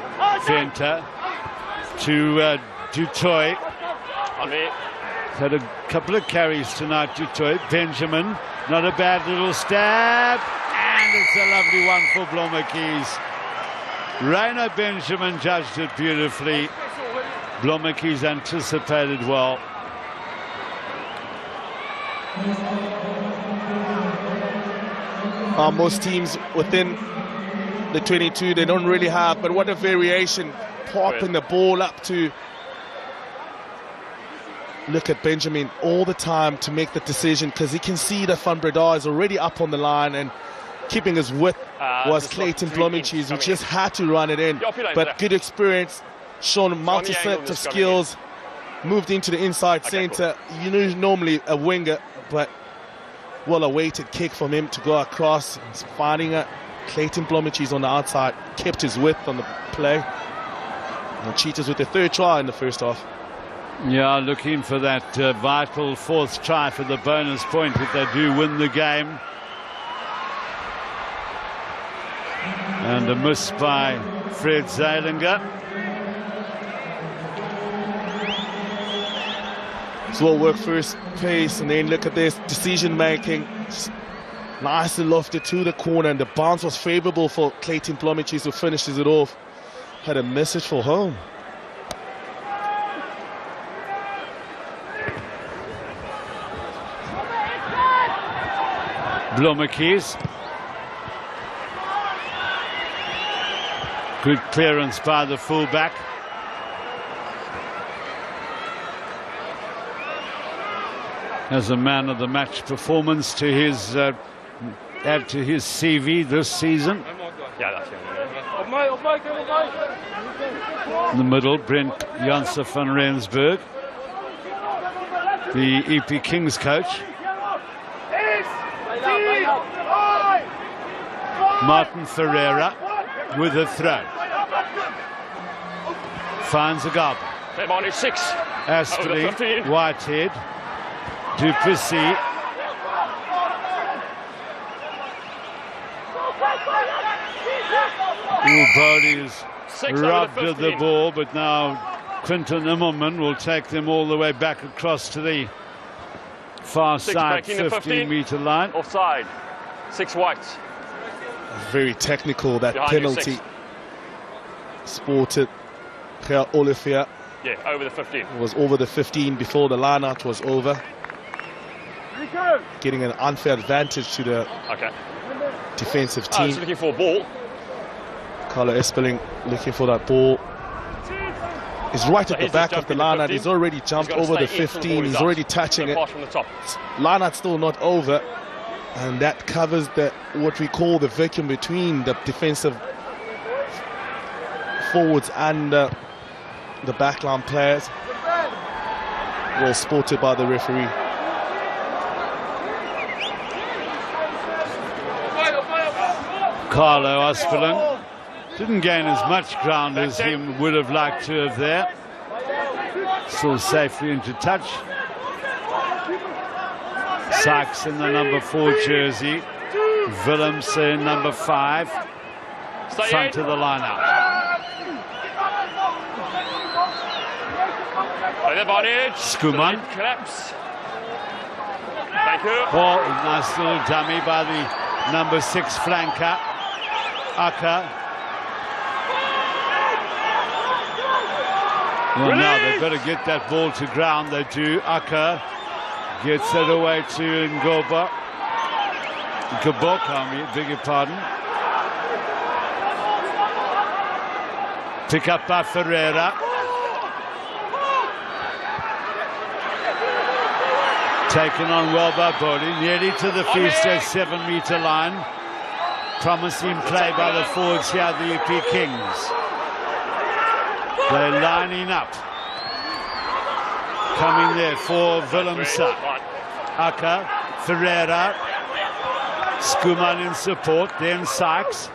Hold! Fenter to Dutoy. Had a couple of carries tonight, Dutoy. Benjamin, not a bad little stab. And it's a lovely one for Blommetjies. Rainer Benjamin judged it beautifully. Blommetjies anticipated well. Most teams within the 22, they don't really have, but what a variation. Popping the ball up to look at Benjamin all the time to make the decision, because he can see that Van Breda is already up on the line, and keeping his width was Clayton Blommetjies, who just had to run it in. But good experience, shown a multi-set of skills, moved into the inside centre. You know, normally a winger, but well-awaited kick from him to go across. He's finding it. Clayton Blommetjies on the outside, kept his width on the play. And Cheetahs with their 3rd try in the first half. Yeah, looking for that vital 4th try for the bonus point if they do win the game. And a miss by Fred Zeilinger. So we'll work first pace, and then look at this decision making. Nicely lofted to the corner, and the bounce was favourable for Clayton Blommetjies, who finishes it off. Had a message for home. Blommetjies. Good clearance by the fullback. As a man of the match performance to his add to his CV this season. In the middle, Brent Janssen van Rensburg, the EP Kings coach. Martin Ferreira with a throw. Finds a gob. Astley, Whitehead, Duplessis. Bowley's robbed of the ball, but now Quinton Immelman will take them all the way back across to the far side 15-metre line. Offside. 6 whites. Very technical, that penalty. Sported Gerard Olivier. Yeah, over the 15. It was over the 15 before the line-out was over. Getting an unfair advantage to the defensive team. He's looking for a ball. Carlo Esperling looking for that ball. He's right at the back of the line-out. He's already jumped over the 15. He's already touching it. Line-out still not over. And that covers the what we call the vacuum between the defensive forwards and the backline players. Well spotted by the referee. Carlo Ospelin didn't gain as much ground as he would have liked to have there. Still safely into touch. Sykes in the number 4 jersey. Willemse number 5. Front of the lineup. Skuman. Thank you. Oh, nice little dummy by the number 6 flanker. Akker. Well, now they've got to get that ball to ground. They do. Akker gets it away to Ngobok, I beg your pardon. Pick up by Ferreira. Taken on well by Bodie, nearly to the Free State 7-metre line. Promising play by the forwards here, the EP Kings. They're lining up. Coming there for Willemse. Akker, Ferreira. Skuman in support, then Sykes.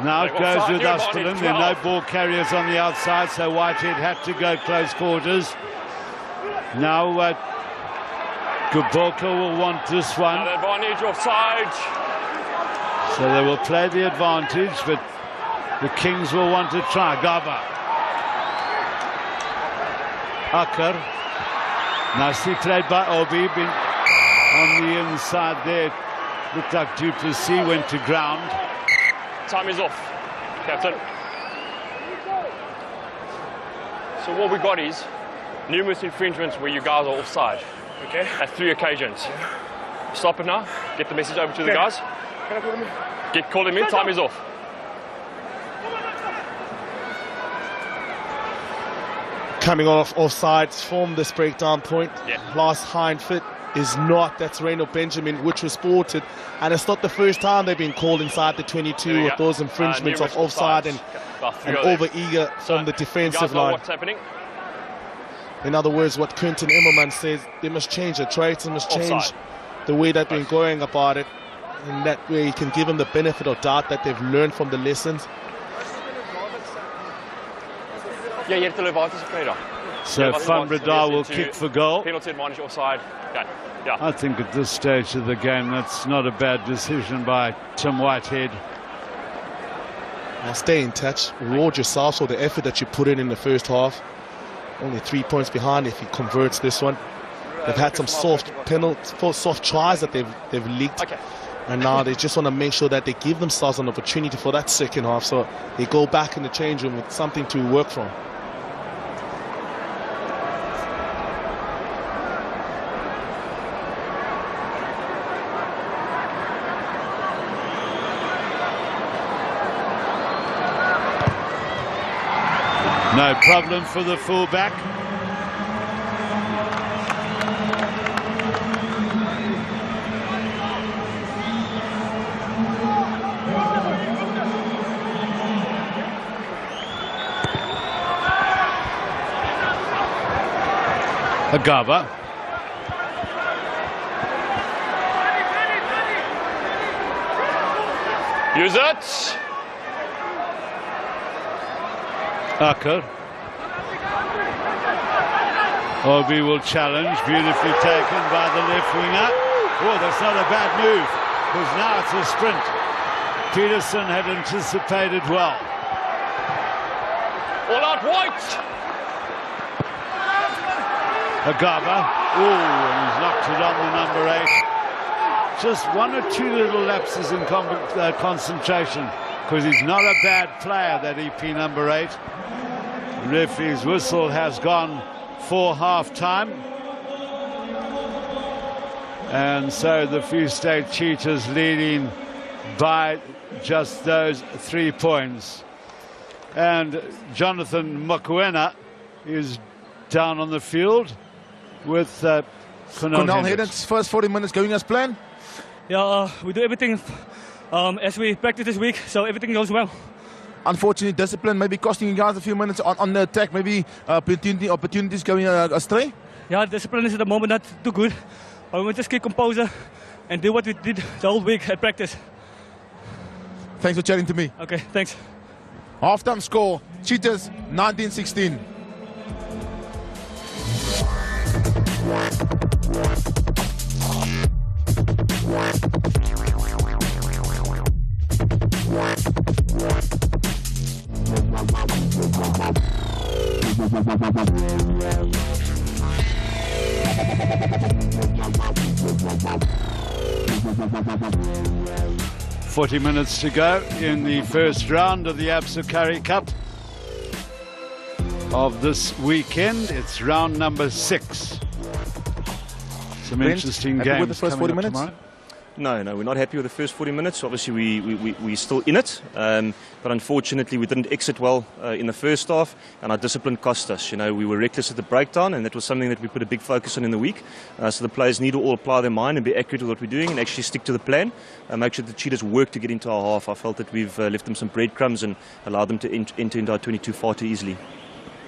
Now it goes with Ospelin. There are no ball carriers on the outside, so Whitehead had to go close quarters. Now Gabelka will want this one. Advantage offside. So they will play the advantage, but the Kings will want to try. Gaba. Akker. Nicely played by Obi. Been on the inside there. Looked like Duplessis went to ground. Time is off, Captain. So what we got is numerous infringements where you guys are offside. Okay. At 3 occasions. Yeah. Stop it now. Get the message over to the guys. Can I call him in? Call him in. Time is off. Coming off offsides from this breakdown point. Yeah. Last hind foot is not. That's Reno Benjamin, which was spotted. And it's not the first time they've been called inside the 22 with those infringements of offside and over-eager from the defensive line. What's happening? In other words, what Quentin Emmerman says, they must change the traits and must change Offside. the way they've been going about it. And that way you can give them the benefit of doubt that they've learned from the lessons. Yeah, you have to live out as a player. So Van Breda will kick for goal. Penalty advantage offside. Okay. Yeah. I think at this stage of the game, that's not a bad decision by Tim Whitehead. Now stay in touch, reward yourself for the effort that you put in the first half. Only 3 points behind if he converts this one. They've had some soft tries that they've leaked. Okay. And now they just want to make sure that they give themselves an opportunity for that second half, so they go back in the change room with something to work from. No problem for the fullback. Agaba. Use it. Akker. Obi will challenge, beautifully taken by the left winger. Oh, that's not a bad move, because now it's a sprint. Peterson had anticipated well. All out White. Agaba. Oh, and he's knocked it on the number 8. Just 1 or 2 little lapses in concentration, because he's not a bad player, that EP number 8. The referee's whistle has gone for half-time. And so the Free State Cheetahs leading by just those 3 points. And Jonathan Mokoena is down on the field with Cornell Hendricks. First 40 minutes going as planned? Yeah, we do everything as we practice this week, so everything goes well. unfortunately, discipline maybe costing you guys a few minutes on the attack, maybe opportunities going astray? Yeah, discipline is at the moment not too good. But we just keep composure and do what we did the whole week at practice. Thanks for chatting to me. Okay, thanks. Halftime score, Cheetahs 19-16. "40 minutes to go in the first round of the Absa Currie Cup of this weekend. It's round number 6. Some Brent, interesting happy games with the first 40 minutes? tomorrow. No, we're not happy with the first 40 minutes. Obviously, we're still in it, but unfortunately, we didn't exit well in the first half, and our discipline cost us. You know, we were reckless at the breakdown, and that was something that we put a big focus on in the week. So the players need to all apply their mind and be accurate with what we're doing, and actually stick to the plan. Make sure the Cheetahs work to get into our half. I felt that we've left them some breadcrumbs and allowed them to enter into our 22 far too easily.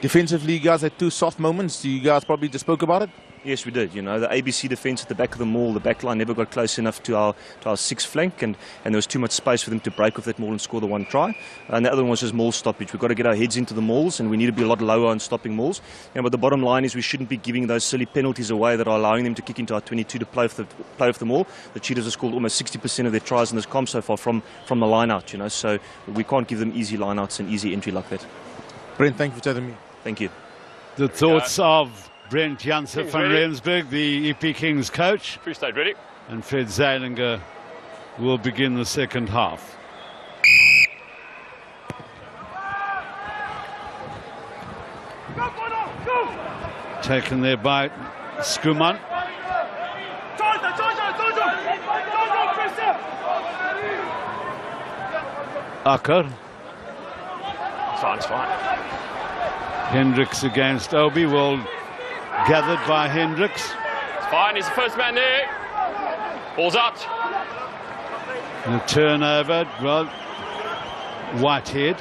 Defensively, you guys had 2 soft moments. You guys probably just spoke about it. Yes, we did. You know, the ABC defence at the back of the maul, the back line never got close enough to our 6th flank, and there was too much space for them to break off that maul and score the 1 try. And the other one was just maul stoppage. We've got to get our heads into the mauls, and we need to be a lot lower on stopping mauls. But the bottom line is we shouldn't be giving those silly penalties away that are allowing them to kick into our 22 to play off the maul. The Cheetahs have scored almost 60% of their tries in this comp so far from the line out. You know, so we can't give them easy line outs and easy entry like that. Brent, thank you for chatting to me. Thank you. The thoughts of Brent Jansen van Rensburg, the EP Kings coach. Free state ready. And Fred Zeilinger will begin the second half. Taken there by Skuman. Akker. It's fine. Hendricks against Obi, well gathered by Hendricks. It's fine, he's the first man there. Ball's out. And a turnover, well, Whitehead.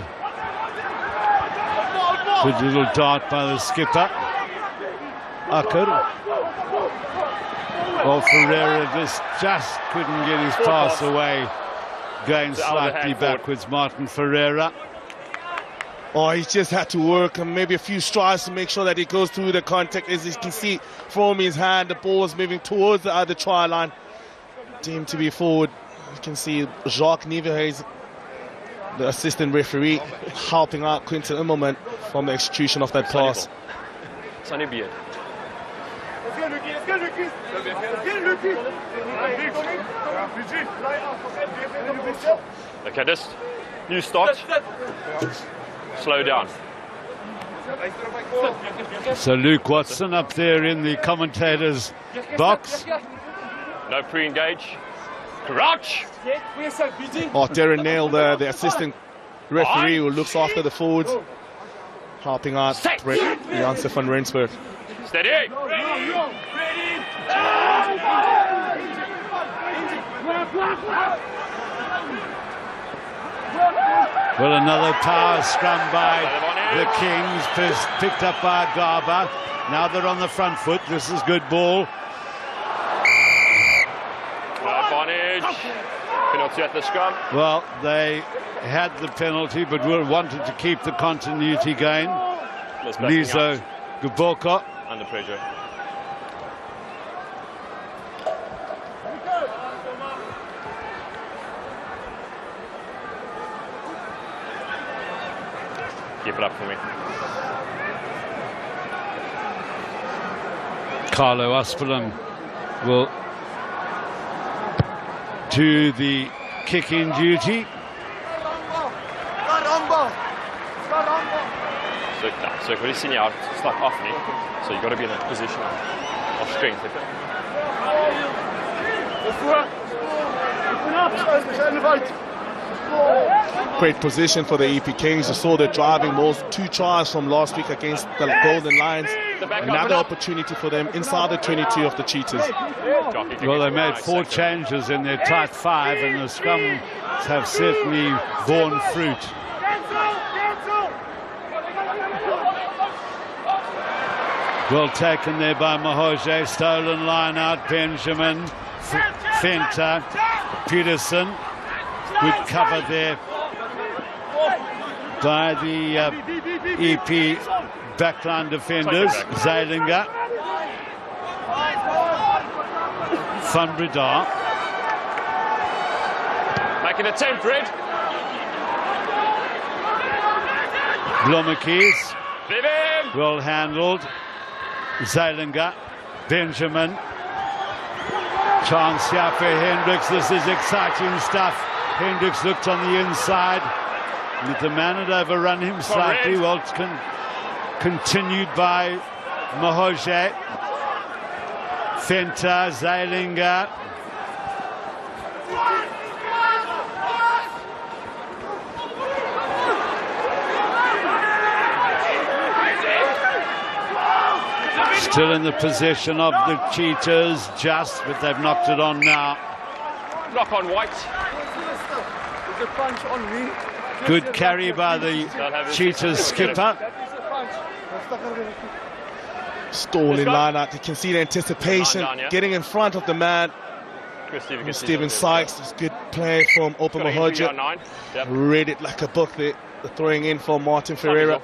Good little dart by the skipper. Akker. Well, Ferreira just couldn't get his pass away. Going slightly backwards, Martin Ferreira. Oh, he just had to work and maybe a few strides to make sure that he goes through the contact. As you can see from his hand, the ball is moving towards the other try line. Deemed to be forward. You can see Jacques Nieverhuis, the assistant referee, helping out Quinton Immelman from the execution of that pass. Sunny beard. Okay, this new start. Slow down. So Luke Watson up there in the commentator's box. No pre-engage. Crouch. Oh, Darren Nail, the assistant referee who looks after the forwards, helping out Jansen van Rensburg. Steady. Well, another power scrum by the Kings, picked up by Garba. Now they're on the front foot. This is good ball. Advantage. Penalty at the scrum. Well, they had the penalty, but wanted to keep the continuity going. Lizo Guboko. Under pressure. Keep it up for me. Carlo Aspelan will do the kick-in duty. So if we're seen out, stuck off me, so you've got to be in a position of strength. Great position for the EP Kings. You saw the driving balls, 2 tries from last week against the Golden Lions. Another opportunity for them inside the 22 of the Cheetahs. Well, they made 4 changes in their tight 5, and the scrums have certainly borne fruit. Well taken there by Mahoje. Stolen line out. Benjamin. Fenter. Peterson. Good cover there by the EP backline defenders. Zeilinger. Van Breda. Make an attempt, Red. Blommekies. Well handled. Zeilinger. Benjamin. Chance here for Hendricks. This is exciting stuff. Hendricks looked on the inside. The man had overrun him slightly. Well continued by Mahoje. Fenter, Zeilinger. Still in the possession of the Cheetahs, but they've knocked it on now. Knock on White. Good carry by the Cheetahs skipper. Stalling line out. You can see the anticipation, getting in front of the man. Stephen Sykes, it's good play from Open Mahoje. Read it like a book there. The throwing in for Martin Ferreira.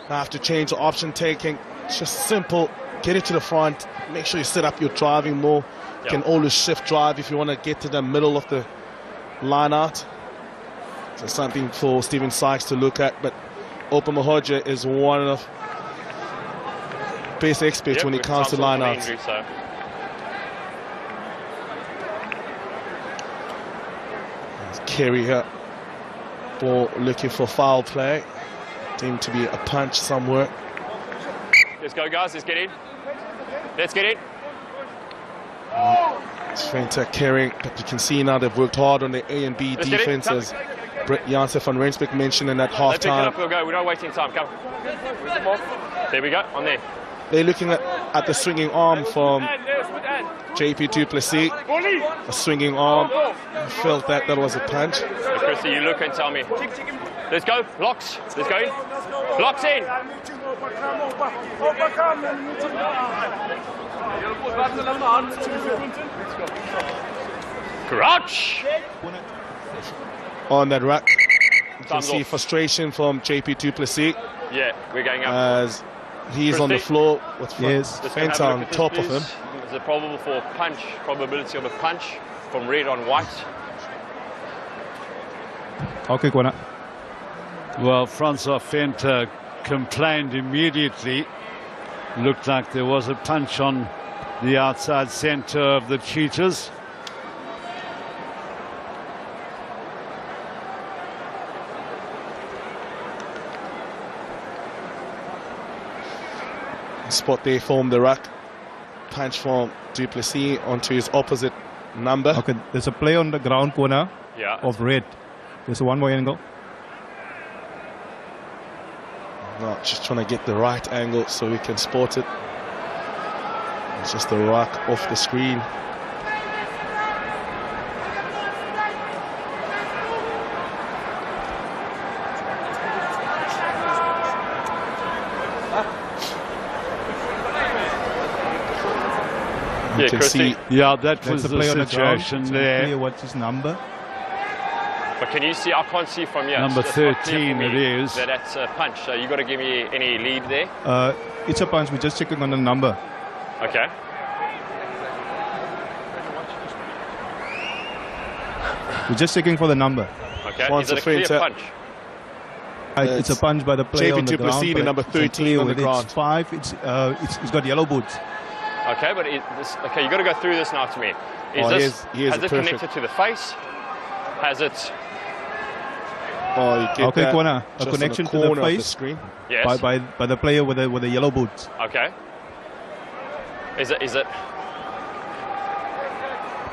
Now have to change the option taking. It's just simple. Get it to the front. Make sure you set up your driving more. You can always shift drive if you want to get to the middle of the line out. So something for Stephen Sykes to look at. But Open Mahoje is one of best experts when it comes to line outs. Currie here. Ball looking for foul play. Seemed to be a punch somewhere. Let's go, guys. Let's get in. Let's get in. It's Fenter carrying, but you can see now they've worked hard on the A and B defenses. Brett Janssen van Rensbeek mentioned in that half time. We'll go. We're not wasting time. Come. There we go. On there. They're looking at the swinging arm from JP du Plessis. A swinging arm. I felt that was a punch. So Chrissy, you look and tell me. Let's go. Locks. Let's go in. Locks in. Crouch. On that rack. You can see frustration from JP du Plessis. Yeah, we're going up. As he's on the floor with Fenter on top of him. Is it probable for probability of a punch from Red on White? Okay, Kwana. Well, Francois Fenter complained immediately. Looked like there was a punch on the outside centre of the Cheetahs. Spot there from the ruck. Punch from du Plessis onto his opposite number. Okay, there's a play on the ground corner of Red. There's a one more angle. No, just trying to get the right angle so we can spot it. It's just the ruck off the screen. You can see, that was the situation there. What's his number? But can you see? I can't see from here. Number 13 it is. That's a punch. So you got to give me any lead there. It's a punch. We're just checking on the number. Okay. We're just checking for the number. Okay. Is it a clear punch? It's a punch by the player on the ground. JP du Plessis, number 13 on the ground. It's 5. It's got yellow boots. Okay, but okay, you got to go through this now to me. Has it connected to the face? Has it? Oh, you get okay, that Kwana, a connection to the face screen. Yes. By the player with the yellow boots. Okay. Is it?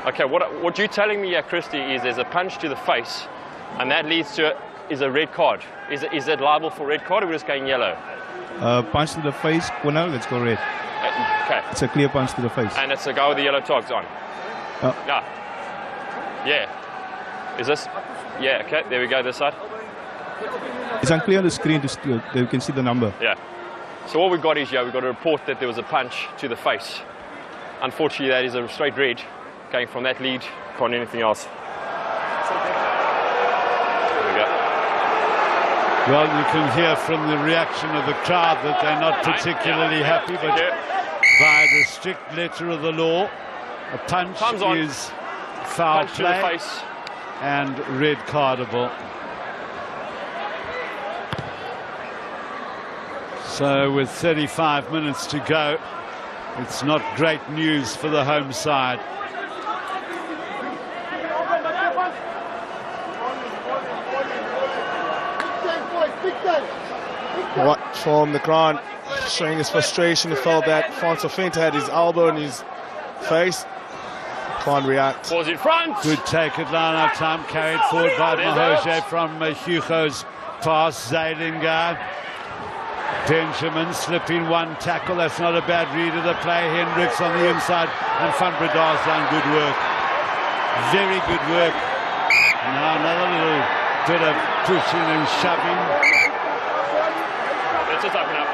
Okay, what you're telling me here, Christy, is there's a punch to the face, and that leads to a red card. Is it liable for red card, or we're just going yellow? Punch to the face, Kwana, let's go red. Okay. It's a clear punch to the face. And it's a guy with the yellow togs on. No. Yeah. Is this? Yeah, okay, there we go, this side. It's unclear on the screen, you can see the number. Yeah. So what we've got is, we've got a report that there was a punch to the face. Unfortunately, that is a straight red. Going from that lead, can't do anything else. There we go. Well, you can hear from the reaction of the crowd that they're not particularly happy, but by the strict letter of the law, a punch is foul punch play to the face. and red cardable. So with 35 minutes to go, it's not great news for the home side. What from the ground, showing his frustration. He felt that Francois Venter had his elbow in his face. Can't react. Was in front. Good take at line-out time, carried forward by Mahoje from Hugo's pass. Zeilinger. Benjamin slipping one tackle. That's not a bad read of the play. Hendricks on the inside, and Van Breda's done good work. Very good work. Now another little bit of pushing and shoving. Let's just open up.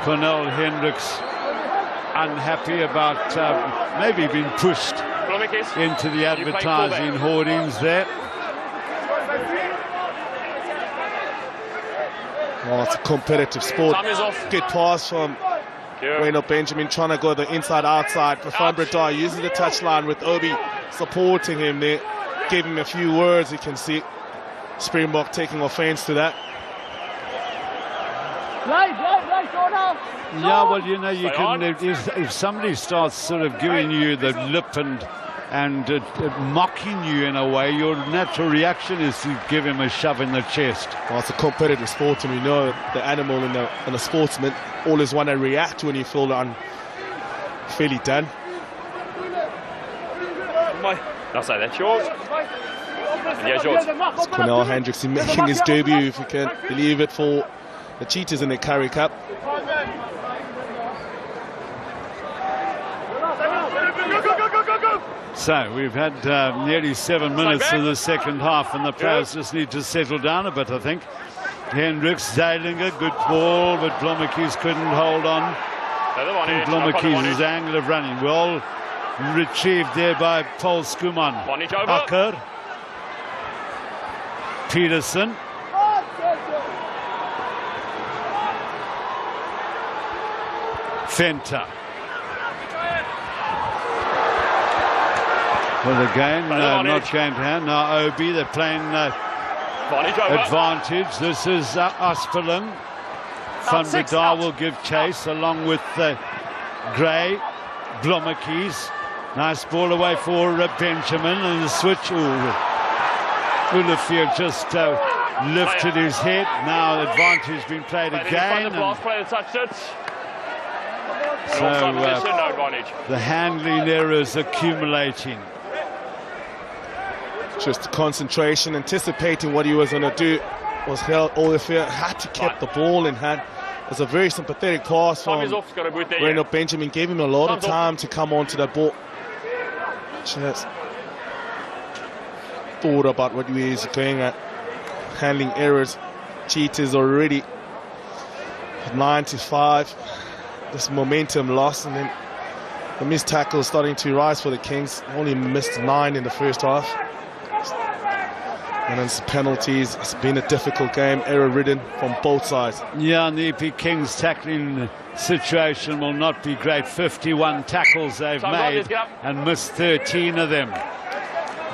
Cornel Hendricks unhappy about maybe being pushed into the advertising hoardings there. Well, it's a competitive sport. Time is off. Good pass from Reno Benjamin, trying to go the inside-outside. Van Breda using the touchline with Obi supporting him there. Gave him a few words. You can see Springbok taking offense to that. Yeah, well, you know, you can if somebody starts sort of giving you the lip and mocking you in a way, your natural reaction is to give him a shove in the chest. Well, it's a competitive sport, and we know the animal and the sportsman always want to react when you feel unfairly done. I'll say that's yours. And here's yours. It's Cornel Hendricks making his debut, if you can believe it, for the Cheetahs in the Currie Cup. So we've had nearly 7 minutes of the second half, and the players just need to settle down a bit, I think. Hendricks, Zeilinger, good ball, but Blommetjies couldn't hold on. Blommetjies' angle of running well retrieved there by Paul Skuman. Akker, Peterson. Venter. Well, again, not game to hand. Now Obi, they're playing advantage. This is Aspeling. Van Breda will give chase along with Gray. Blommetjies. Nice ball away for Benjamin, and the switch. Olivier just lifted his head. Now advantage being played again. So the handling errors accumulating. Just concentration, anticipating what he was going to do. Was held. Olivier had to keep the ball in hand. It was a very sympathetic pass from Reno Benjamin. Gave him a lot of time to come onto that ball. Just thought about what he is going at. Handling errors. Cheetahs already 9-5. This momentum lost, and then the missed tackle starting to rise for the Kings. Only missed 9 in the first half. And then penalties. It's been a difficult game, error-ridden from both sides. Yeah, and the EP Kings tackling situation will not be great. 51 tackles they've made and missed 13 of them.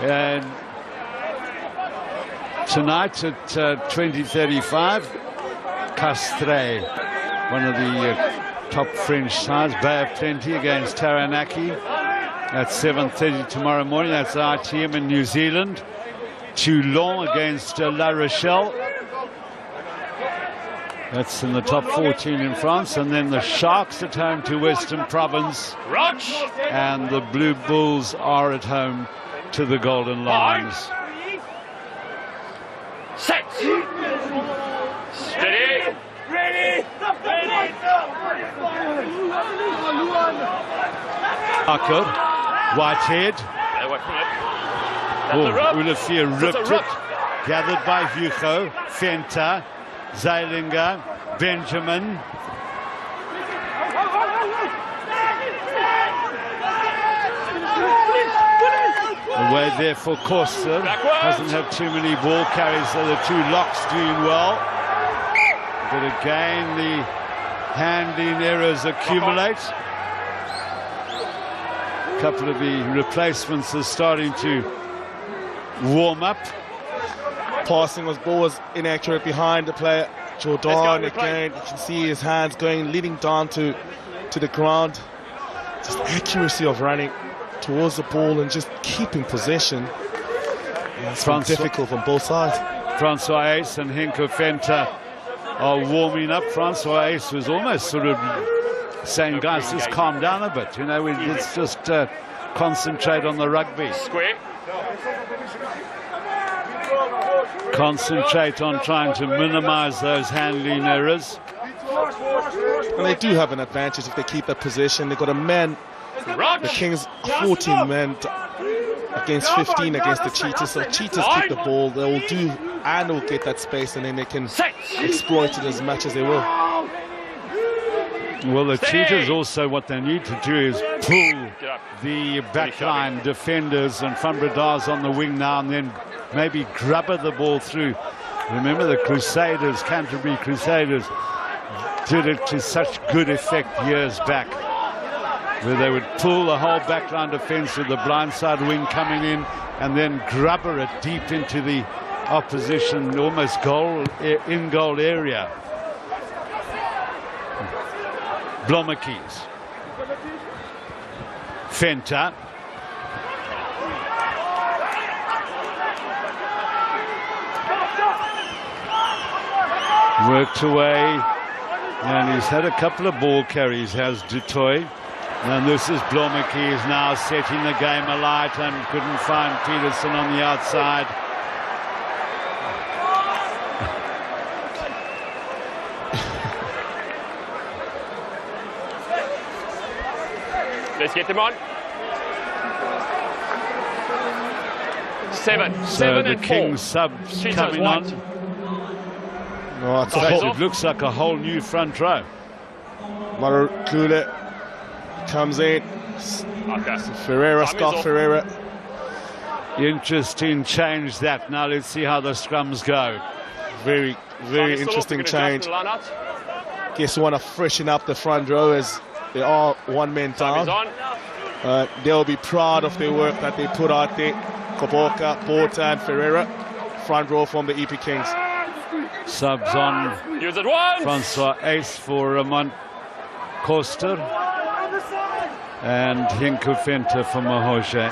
And tonight at 20:35, Castres, one of the top French sides, Bay of Plenty against Taranaki. At 7:30 tomorrow morning, that's our team in New Zealand. Toulon against La Rochelle. That's in the top 14 in France. And then the Sharks at home to Western Province. And the Blue Bulls are at home to the Golden Lions. Set. Steady. Ready. Akker, Whitehead. Olivier ripped it. Gathered by Hugo. Venter. Zeilinger, Benjamin. Away there for Koster. Doesn't have too many ball carries, so the two locks doing well. But again, the handling errors accumulate. A couple of the replacements are starting to warm up. Passing ball was inaccurate behind the player. Jordan again, you can see his hands going, leading down to the ground. Just accuracy of running towards the ball and just keeping possession. It's been difficult from both sides. Francois Ace and Henko Venter are warming up. Francois Ace was almost sort of saying, guys, just calm down a bit. You know, let's just concentrate on the rugby. Square. Concentrate on trying to minimize those handling errors. And they do have an advantage if they keep that possession. They've got a man. The Kings 14 men against 15 against the Cheetahs. So Cheetahs keep the ball, they'll do and will get that space, and then they can exploit it as much as they will. Well, the Cheetahs also, what they need to do is pull the backline defenders, and Van Breda's on the wing now, and then maybe grubber the ball through. Remember the Crusaders, Canterbury Crusaders, did it to such good effect years back, where they would pull the whole backline defence with the blindside wing coming in and then grubber it deep into the opposition, almost in-goal area. Blommerkeys. Venter. Worked away, and he's had a couple of ball carries, has Dutoy. And this is Blommerkeys now setting the game alight, and couldn't find Peterson on the outside. Let's get them on. Seven So the and Kings 4. subs Cheetahs coming white. on. Oh, In fact, it looks like a whole new front row. Marukule comes in. Okay. Ferreira, Time is Scott off. Ferreira. Interesting change that. Now let's see how the scrums go. Very, very Time is still interesting off. We're gonna change. adjust the line out. Guess you want to freshen up the front row as they are one man Time is down. on. They'll be proud of their work that they put out there. Koboka, Porta and Ferreira, front row from the EP Kings. Subs on Use it once. Francois Ace for Ramon Koster and Henko Venter for Mahoshe.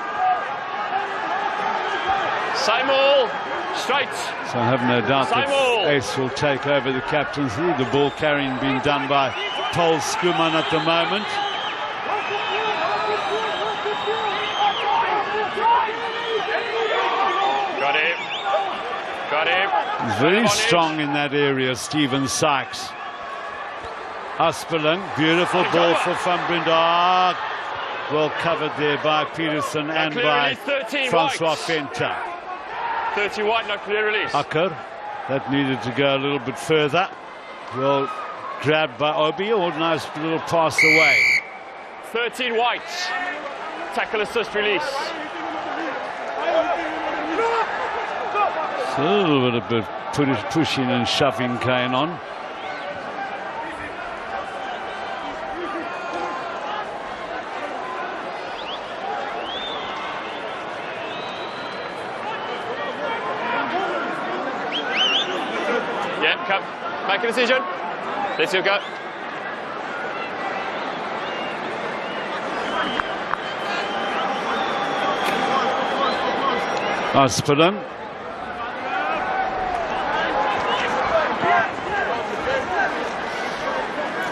Same all. Straight. So I have no doubt that Simon. Ace will take over the captaincy. The ball carrying being done by Paul Skuman at the moment. Got him. Got him. He's very On it. strong in that area, Stephen Sykes. Aspeling, beautiful ball for Van Breda. Well covered there by Peterson and clear by release, 13 Francois whites. Venter. 30 white, no clear release. Akker, that needed to go a little bit further. Well grabbed by Obi, or nice little pass away. 13 white. Tackle assist release. So a little bit of pushing and shoving going on. Yeah, come. Make a decision. Let's go. Aspeling.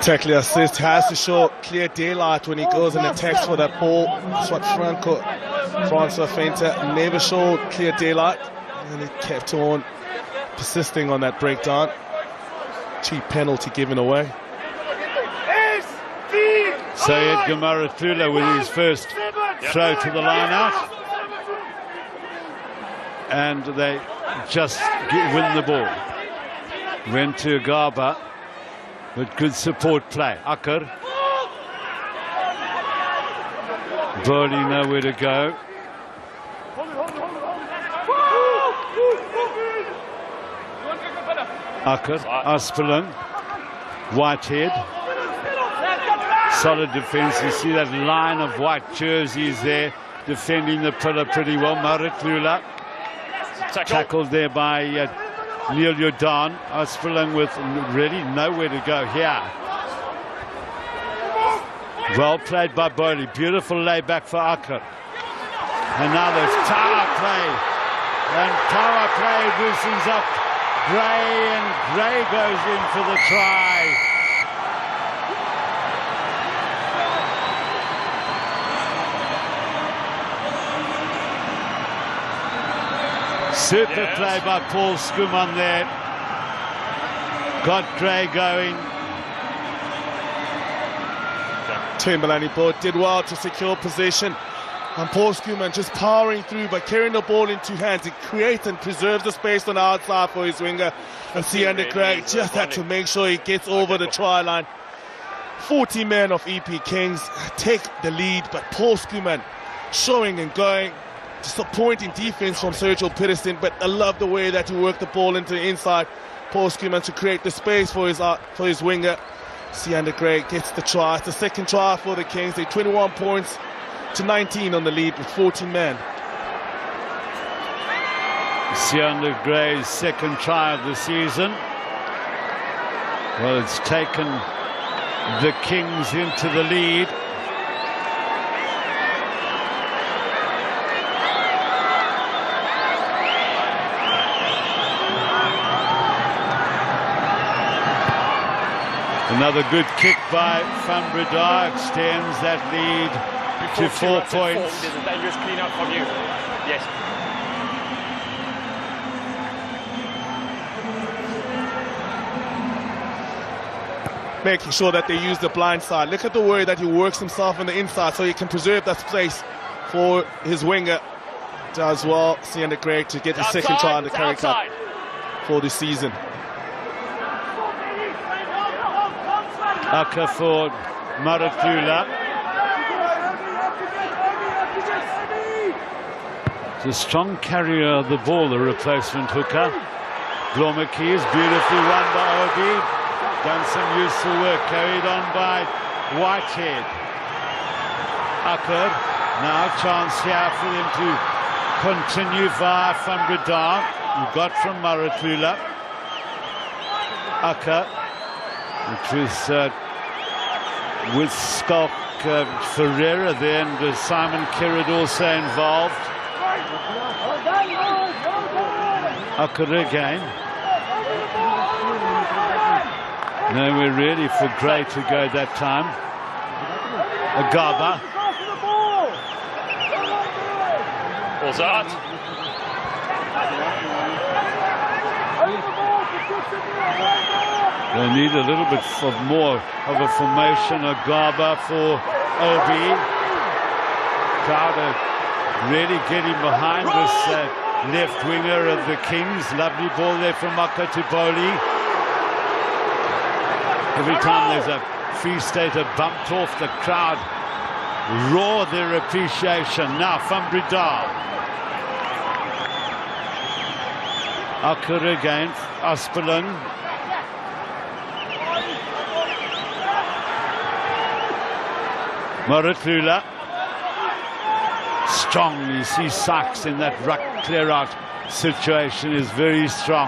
Tackle assist has to show clear daylight when he goes and attacks for that ball. That's what Francois Venter never showed clear daylight, and he kept on persisting on that breakdown. Cheap penalty given away. Sayed Gamaratula with his first throw to the line out. And they just win the ball. Went to Agaba, but good support play. Akker. Bowley nowhere to go. Akker, Aspelin, Whitehead. Solid defence. You see that line of white jerseys there defending the pillar pretty well. Maratlula tackled there by Neil Jordan. Aspelin with really nowhere to go here. Well played by Bowley. Beautiful layback for Akker. And now there's power play. And power play loosens up Gray, and Gray goes in for the try. Super play by Paul Schoeman there. Got Gray going. Timberlane both did well to secure position. And Paul Schoeman just powering through by carrying the ball in two hands. He creates and preserves the space on the outside for his winger. And Siander Craig just had to make sure he gets over the try line. 40 men of EP Kings take the lead, but Paul Schoeman showing and going. Disappointing defense from Sergio Peterson, but I love the way that he worked the ball into the inside. Paul Schoeman to create the space for his winger. Siander Craig gets the try. It's the second try for the Kings. They're 21 points to 19 on the lead with 14 men. Siander Gray's second try of the season. Well, it's taken the Kings into the lead. Another good kick by Van Breda extends that lead to 4 points. There's a dangerous clean up from you. Yes. Making sure that they use the blind side. Look at the way that he works himself on the inside so he can preserve that space for his winger. Does well, Siander Craig to get his second try in the Currie Cup for this season. Akker for Maratlula. It's a strong carrier of the ball, the replacement hooker. Glomaki is beautifully run by Obi. Done some useful work, carried on by Whitehead. Akker, now a chance here for them to continue via Van Breda, who got from Maratlula. Akker. It was with Schalk Ferreira there, and Simon Kerrod also involved. Akker again. No, we're ready for Gray to go that time. Agaba. Ball's out. They need a little bit more of a formation. Agaba for Obi. Crowder really getting behind this left winger of the Kings. Lovely ball there from Maka to Bowley. Every time there's a Free Stater bumped off, the crowd roar their appreciation. Now Van Breda. Akker again, Aspelin. Maratlula. Strong, you see Sykes in that ruck clear-out situation is very strong.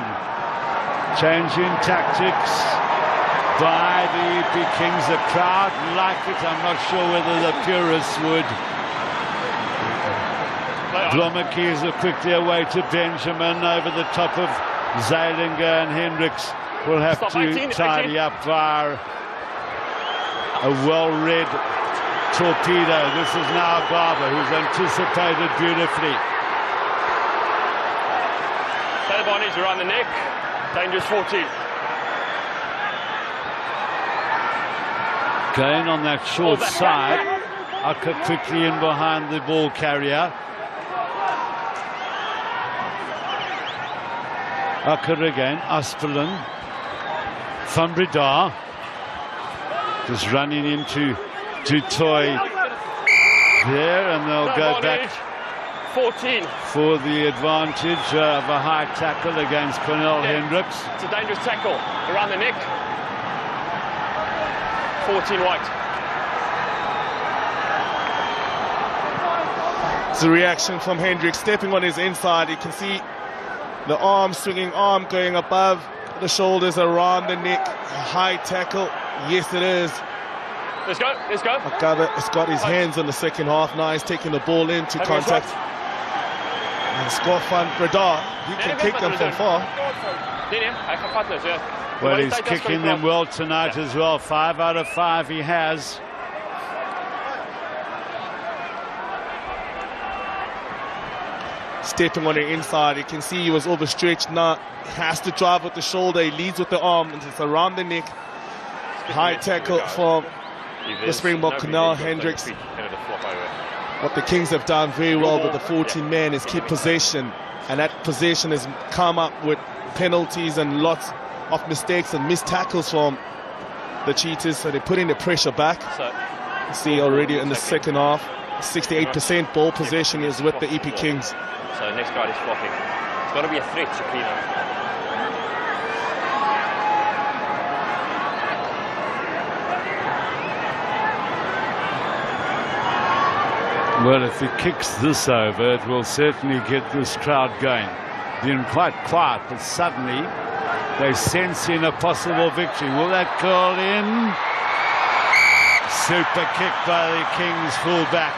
Changing tactics by the EP Kings. The crowd like it. I'm not sure whether the purists would. Blommakees are quickly away to Benjamin over the top of Zeilinger, and Hendricks will have to tidy up via a well-read torpedo. This is now Garber, who's anticipated beautifully. Talibani's around the neck. Dangerous 14. Going on that short side. Akker quickly in behind the ball carrier. Akker again, Aspelin. Van Breda just running into Toy there, and they'll go back 14 for the advantage of a high tackle against Cornell Hendricks. It's a dangerous tackle around the neck. 14 white. It's a reaction from Hendricks stepping on his inside. You can see the arm, swinging arm going above the shoulders, around the neck. A high tackle. Yes, it is. Let's go, let's go. It's got his hands on the second half now. He's taking the ball into contact. And Scott van Breda, he can kick them from far. Well, he's kicking them well tonight as well. 5 out of 5 he has. Stepping on the inside, you can see he was overstretched. Now he has to drive with the shoulder. He leads with the arm, and it's around the neck. High tackle from the Springbok, Cornell Hendricks. What the Kings have done very well with the 14 men is keep possession, and that possession has come up with penalties and lots of mistakes and missed tackles from the Cheetahs, so they're putting the pressure back. You see already in the second half, 68% ball possession is with the EP Kings. So next guy is flopping. It's got to be a threat to clean up. Well, if he kicks this over, it will certainly get this crowd going. Been quite quiet, but suddenly they're sensing a possible victory. Will that curl in? Super kick by the Kings fullback.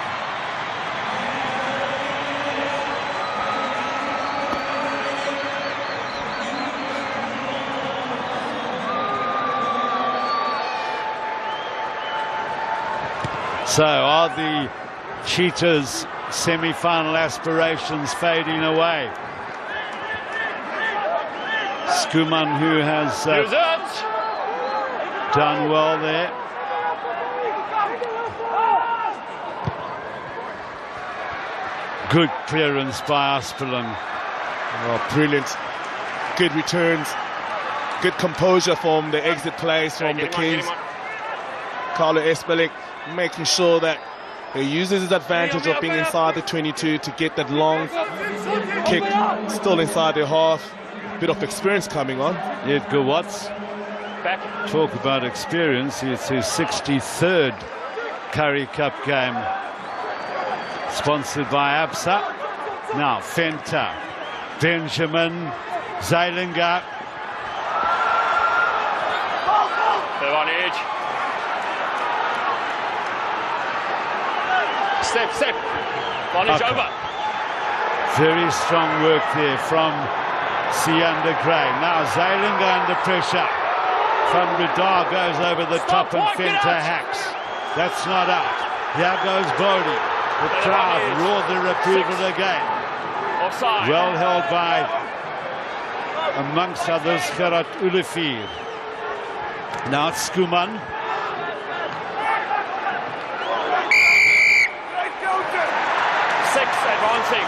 So are the Cheetahs' semi-final aspirations fading away? Skuman, who has done well there. Good clearance by Aspelan. Oh, brilliant. Good returns. Good composure from the exit plays from the Kings. Carlo Espelik making sure that he uses his advantage of being inside the 22 to get that long kick still inside the half. Bit of experience coming on. Edgar Watts. Talk about experience. It's his 63rd Currie Cup game. Sponsored by ABSA. Now Fenta, Benjamin, Zeilinger. They're on edge. Step. Bondage over. Very strong work there from Sianda Gray. Now Zeilinger under pressure. Van Breda goes over the top and Fenta hacks. That's not out. Here goes Bodie. The crowd roared their approval again. Offside. Well held by, amongst others, Gerard Ulefir. Now it's Skuman. Advancing.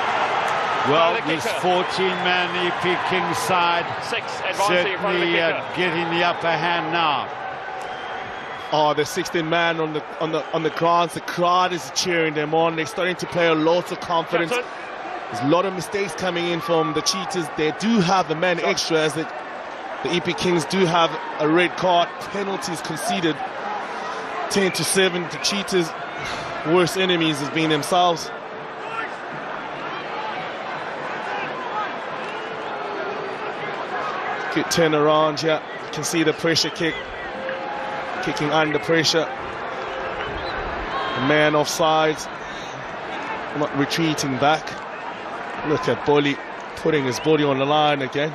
Well, this 14-man EP Kings side 6 advancing certainly getting the upper hand now. Oh, the 16-man on the grounds. The crowd is cheering them on. They're starting to play a lot of confidence. There's a lot of mistakes coming in from the Cheetahs. They do have a man extra, as the EP Kings do have a red card. Penalties conceded. 10-7. The Cheetahs' worst enemies has been themselves. Good turn around here. You can see the pressure kick. Kicking under pressure. The man offside. Not retreating back. Look at Bolly putting his body on the line again.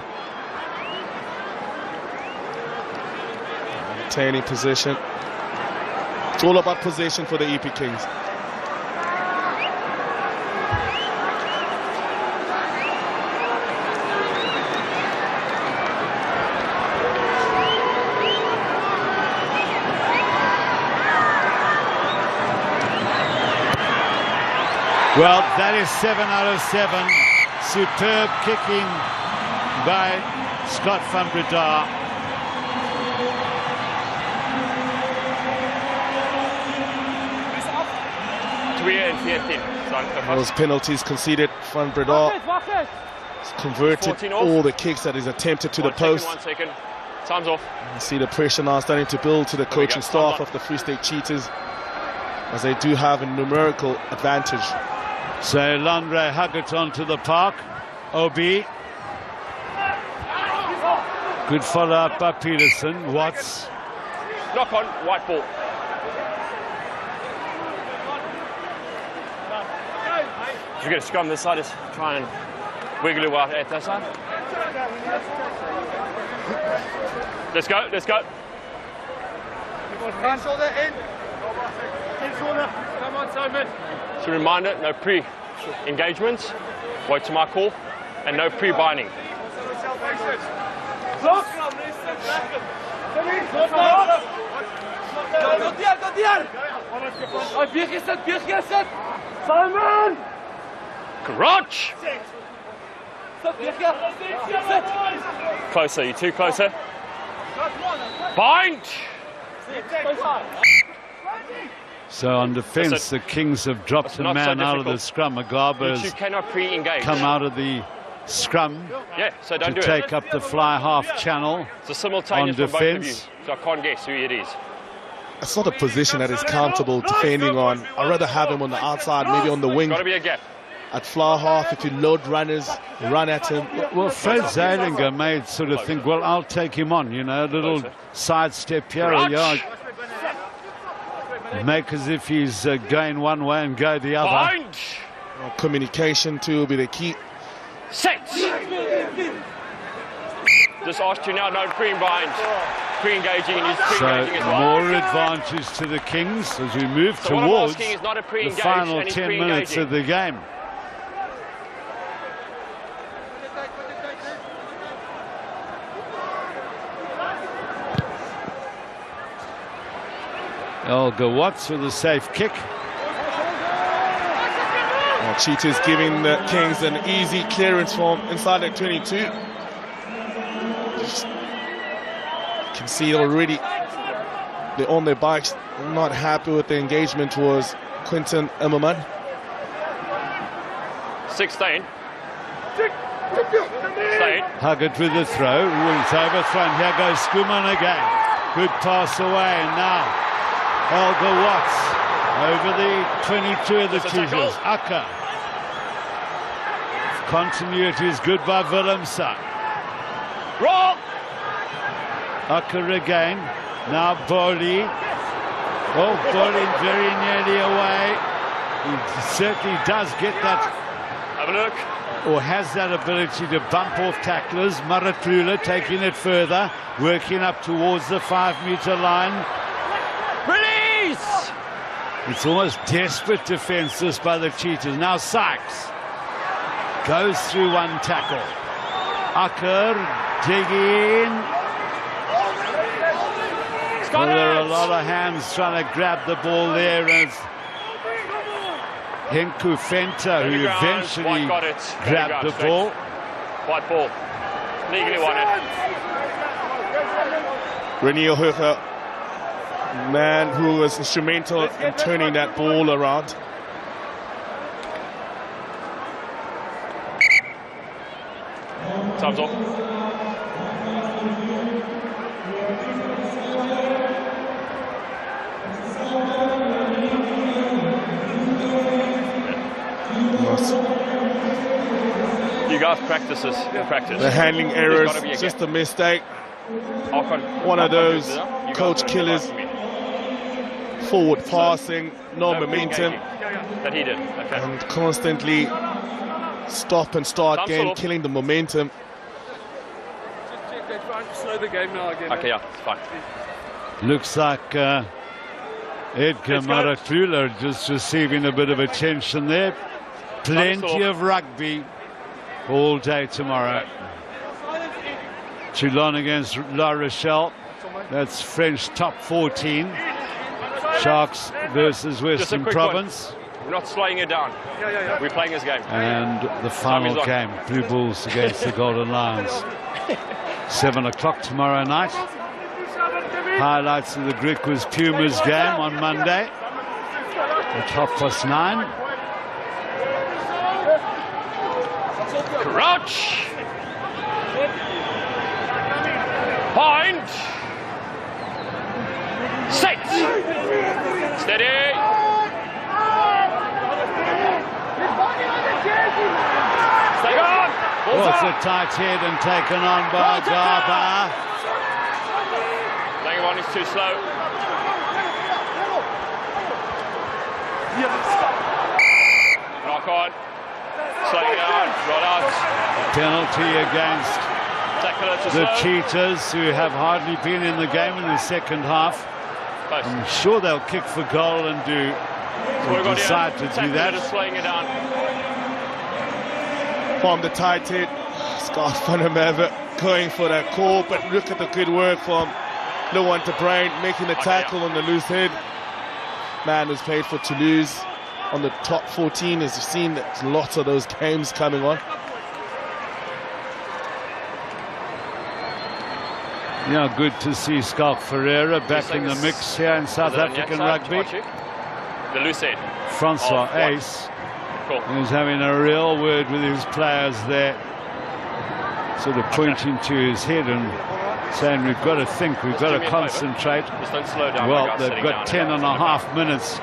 Maintaining position. It's all about position for the EP Kings. Well, that is 7 out of 7. Superb kicking by Scott van Breda. Those penalties conceded from Bredar. Converted 14 off. all the kicks that is attempted to the post. 1 second. Time's off. You see the pressure now starting to build to the coaching staff of the Free State Cheetahs, as they do have a numerical advantage. So Landre Huggett onto the park. OB. Good follow-up by Peterson. Watts. Knock on, white ball. If you get a scrum this side, just try and wiggle it out at that side. Let's go, let's go. Shoulder in. Shoulder. Come on, Simon. So reminder, no pre-engagements. Wait to my call. And no pre-binding. Look. Simon! Crotch! Closer, you two closer. Bind! So on defence, the Kings have dropped a man out of the scrum. Agaba's You cannot pre-engage. come out of the scrum Yeah, so don't to do take it. up the fly half channel. It's a simultaneous on from both of you. defence. So I can't guess who it is. It's not a position that is comfortable defending on. I'd rather have him on the outside, maybe on the wing. Got to be a gap. At fly half, if you load runners, run at him. Well, Fred Zeilinger may sort of think, well, I'll take him on, you know, a little sidestep here, a yard. Make as if he's going one way and go the other. Bind! Communication too will be the key. Set! Just asked you now, no pre-bind. Pre-engaging and he's So pre-engaging as well. more advantage to the Kings as we move So what I'm towards asking is not a the pre-engage final and he's 10 minutes pre-engaging. of the game. Elgar Watts with a safe kick. Cheetahs giving the Kings an easy clearance from inside the 22. Just can see already they're on their bikes, not happy with the engagement towards Quinton Immerman. 16. Huggett with the throw. Ooh, it's overthrown. Here goes Skuman again. Good pass away. And now Elgar Watts over the 22 of the Cheetahs. Akker. Continuity is good by Willemse. Roll! Akker again. Now Boli. Oh, Boli very nearly away. He certainly does get that, Have a look. or has that ability to bump off tacklers. Maratlula taking it further, working up towards the 5-meter line. Release! It's almost desperate defense this by the Cheetahs. Now Sykes goes through one tackle. Akker digging. Well, there are a lot of hands trying to grab the ball there as Henku Fenta, who eventually grabbed the ball. White ball. Legally won it. Renier Hooker, man who was instrumental in turning that ball around. Time's off. You guys practice this in practice. The handling errors, There's gotta be a just gap. a mistake. One of those coach killers. Forward passing, no momentum, That he did. Okay. and constantly stop and start Thumbs game, off. killing the momentum. They're trying to slow the game now again. Okay, yeah, it's fine. Looks like Edgar Let's go. Maratlula just receiving a bit of attention there. Plenty of rugby all day tomorrow. Toulon against La Rochelle. That's French top 14. Sharks versus Just a Western quick Province. one. We're not slowing it down. We're playing this game. And the final is on. game, Blue Bulls against the Golden Lions. 7 o'clock tomorrow night. Highlights of the Griquas Pumas game on Monday at 9:30. Crouch. Point. Set. Steady. Stay on. Oh, it's a tight head and taken on by Garba. Playing one is too slow. Knock on. Slowing down. Roll out. Penalty against the Cheetahs, who have hardly been in the game in the second half. Close. I'm sure they'll kick for goal and decide to do that. Just slowing it down. From the tight head, Scott van der Merwe going for that call, but look at the good work from Lewan de Bruin making the tackle on the loose head. Man who's played for Toulouse on the top 14, as you've seen, there's lots of those games coming on. Yeah, good to see Schalk Ferreira back in the mix here in South African rugby. The loose head. Francois Ace is having a real word with his players there, sort of pointing to his head and saying, we've got to think, we've got to concentrate. Just don't slow down. Well, they've got 10 and a half minutes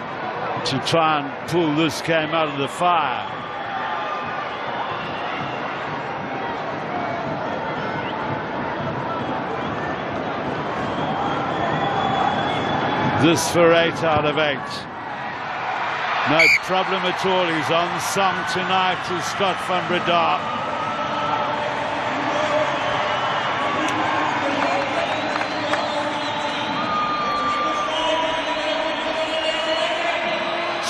to try and pull this game out of the fire. This for 8 out of 8. No problem at all. He's on song tonight to Scott van Breda.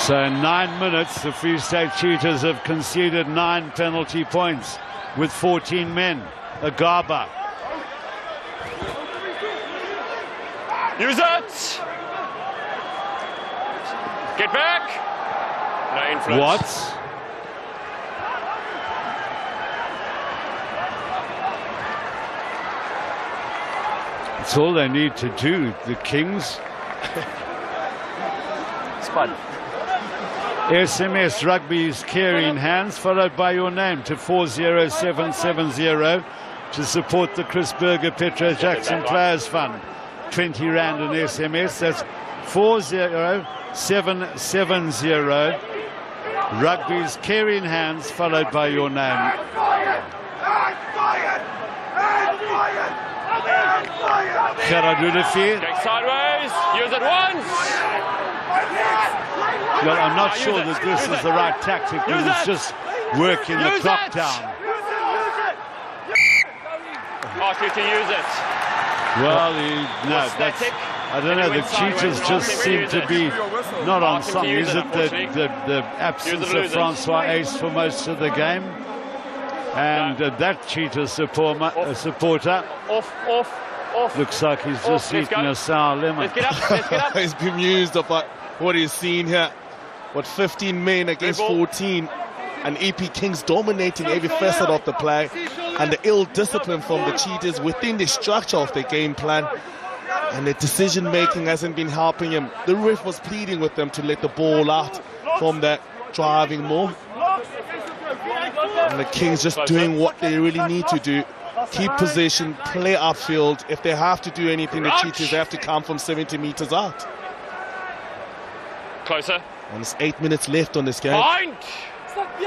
So in 9 minutes, the Free State Cheetahs have conceded 9 penalty points with 14 men. Agaba. Use it! Get back! No influence. What? That's all they need to do, the Kings. Spud. SMS Rugby's Currie in hands, followed by your name to 40770 to support the Chris Berger Petro Jackson Players Fund. 20 Rand an SMS. That's 40770. Rugby's Currie in hands, followed by your name. Gerardudefier. Going sideways. Use it once. Well, I'm not sure that this is the right tactic, but it's just working the clock down. Ask you to use it. Well, no, that's, I don't know, the Cheetahs just seem to be not on song. Is it the absence of Francois Ace for most of the game? And that Cheetah supporter Off. looks like he's just eating a sour lemon. Let's get up. He's bemused about what he's seen here. What, 15 men against 14, and EP Kings dominating every facet of the play, and the ill discipline from the Cheetahs within the structure of their game plan, and the decision making hasn't been helping him. The ref was pleading with them to let the ball out from that driving more, and the Kings just doing what they really need to do. Keep possession, play upfield. If they have to do anything, the Cheetahs have to come from 70 meters out. Closer. And it's 8 minutes left on this game. Point.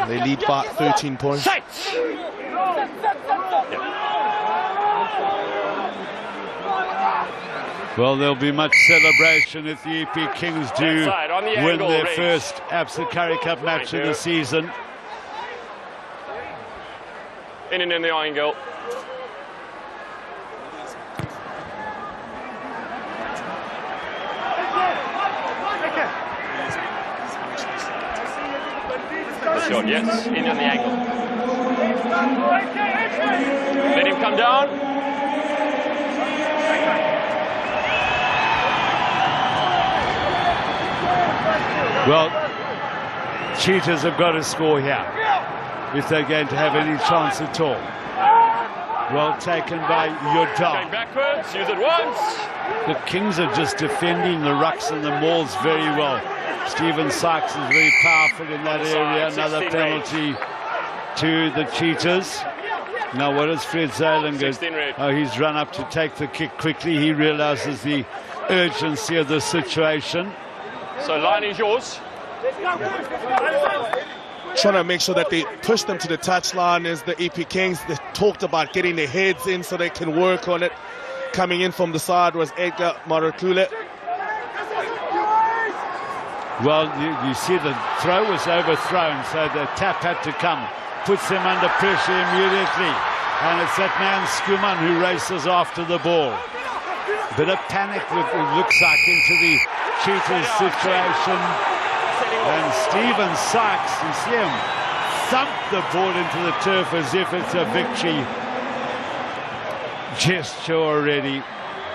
They lead by 13 points. Set. Well, there'll be much celebration if the EP Kings do win their first ABSA Currie Cup match of the season. In and in the angle. Shot, yes, in on the angle. Let him come down. Well, Cheetahs have got to score here if they're going to have any chance at all. Well taken by Yodal. Going backwards, use it once. The Kings are just defending the rucks and the mauls very well. Stephen Sykes is very powerful in that area. Another penalty to the Cheetahs. Now what is Fred Zalinger? 16 red. Oh, he's run up to take the kick quickly. He realizes the urgency of the situation. So line is yours. Trying to make sure that they push them to the touchline as the EP Kings. They talked about getting their heads in so they can work on it. Coming in from the side was Edgar Maraklule. Well, you see the throw was overthrown, so the tap had to come. Puts them under pressure immediately. And it's that man Skuman who races after the ball. Bit of panic, it looks like, into the Cheetahs situation. And Stephen Sykes, you see him thump the ball into the turf as if it's a victory gesture already.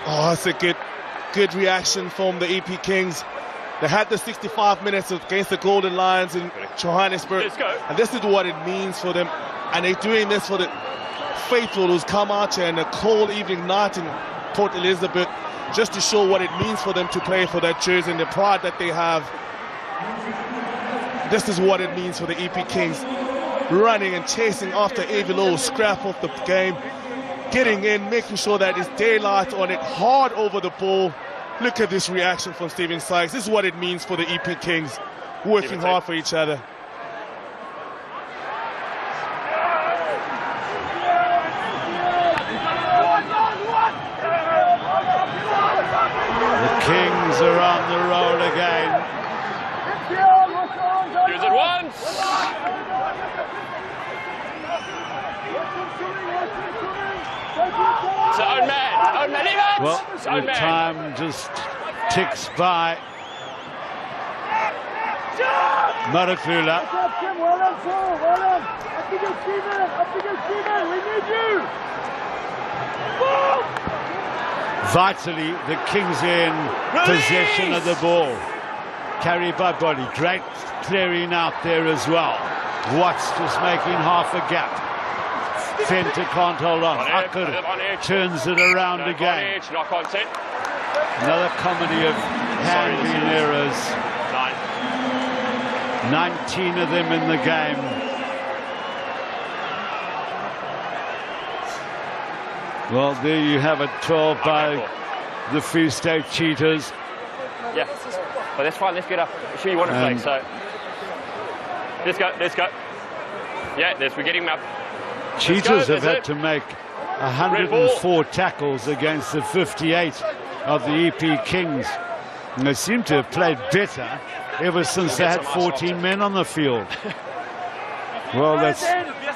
Oh, that's a good reaction from the EP Kings. They had the 65 minutes against the Golden Lions in Johannesburg. And this is what it means for them. And they're doing this for the faithful who's come out here in a cold evening night in Port Elizabeth, just to show what it means for them to play for that jersey and the pride that they have. This is what it means for the EP Kings. Running and chasing after Avilo, scrap off the game, getting in, making sure that it's daylight on it, hard over the ball. Look at this reaction from Stephen Sykes. This is what it means for the EP Kings, working hard for each other. The Kings are on the roll again. Use it once. It's own man, leave it! Well, It's own the man. time just ticks by. Maraklula. Vitally, the Kings in possession of the ball. Carried by Body. Great clearing out there as well. Watts just making half a gap. Fenter can't hold on. Akker turns it around again. Knock on set. Another comedy of handling errors. 19 of them in the game. Well, there you have it, 12 by the Free State Cheetahs. Yeah, but that's fine. Let's get up. I'm sure you want to play, so let's go. Yeah, we're getting him up. Cheetahs have had to make 104 tackles against the 58 of the EP Kings. And they seem to have played better ever since they had 14 men on the field. Well, that's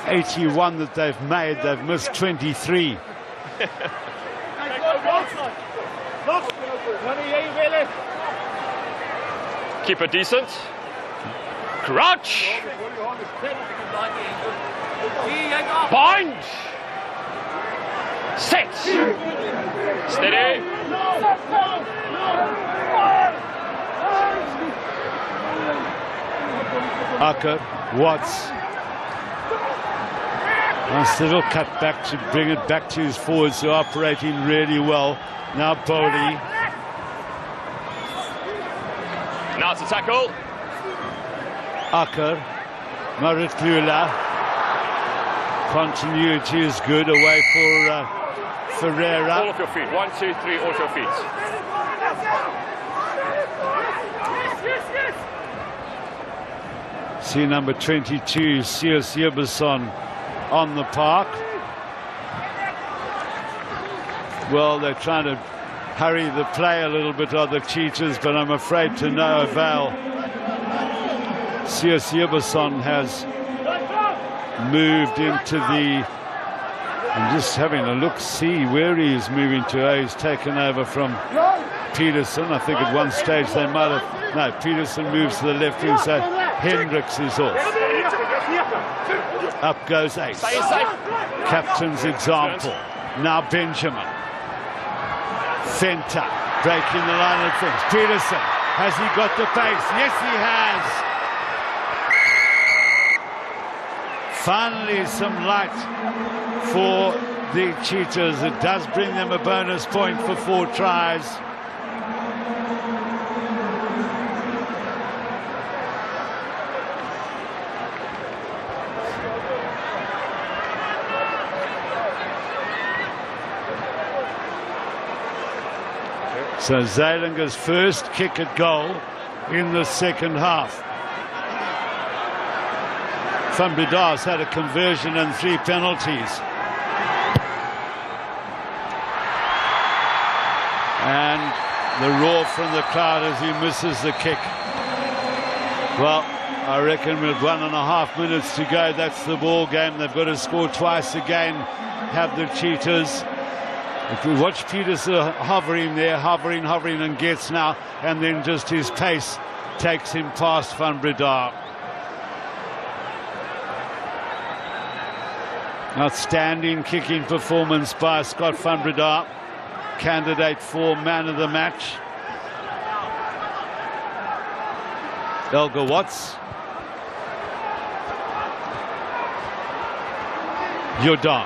81 that they've made. They've missed 23. Keep it decent. Crouch. Bind. Set. Steady. Akker, Watts. Nice little cut back to bring it back to his forwards who are operating really well. Now Bodie. Now it's a tackle. Akker, Maraklula. Continuity is good away for Ferreira. All of your feet. 1, 2, 3, all of your feet. See number 22, Sios Yerbeson on the park. Well, they're trying to hurry the play a little bit of the Cheetahs, but I'm afraid to no avail. Sios Yerbeson has moved into the... I'm just having a look, see where he is moving to. He's taken over from Peterson. I think at one stage they might have... No, Peterson moves to the left wing, so Hendricks is off. Up goes Ace. Captain's example. Now Benjamin. Fenter breaking the line of things. Peterson, has he got the pace? Yes, he has. Finally, some light for the Cheetahs. It does bring them a bonus point for 4 tries. So Zeelinger's first kick at goal in the second half. Van Breda's had a conversion and 3 penalties. And the roar from the crowd as he misses the kick. Well, I reckon with 1.5 minutes to go, that's the ball game. They've got to score twice again, have the Cheetahs. If we watch Peterson hovering there, hovering, and gets now, and then just his pace takes him past Van Breda. Outstanding kicking performance by Scott Van Breda, candidate for man of the match. Elgar Watts. Jordan.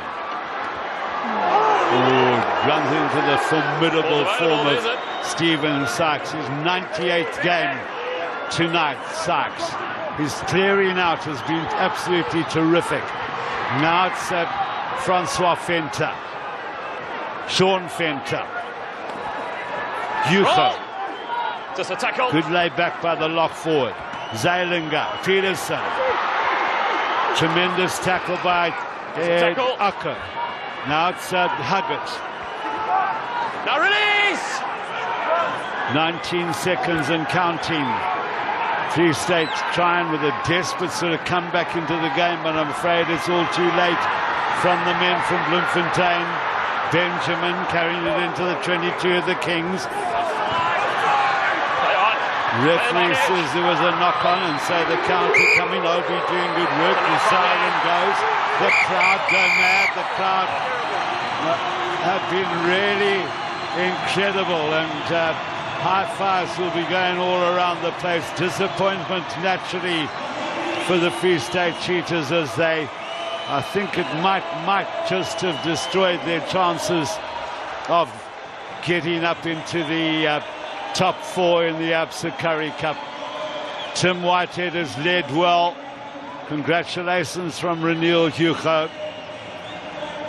Runs into the formidable form of Stephen Sykes. His 98th game tonight, Sykes. His clearing out has been absolutely terrific. Now it's Francois Venter. Sean Venter. Hugo. Just a tackle. Good lay back by the lock forward. Zeilinger. Peterson. Tremendous tackle by Acker. Now it's Huggett. Now release! 19 seconds and counting. Free State trying with a desperate sort of comeback into the game, but I'm afraid it's all too late from the men from Bloemfontein. Benjamin carrying it into the 22 of the Kings. Referee says there was a knock-on, and so the counter coming. Obi doing good work. The siren goes. The crowd go mad. The crowd have been really incredible, and high fives will be going all around the place. Disappointment naturally for the Free State Cheetahs, as they, I think it might just have destroyed their chances of getting up into the top 4 in the Absa Currie Cup. Tim Whitehead has led well. Congratulations from Renil Hugo.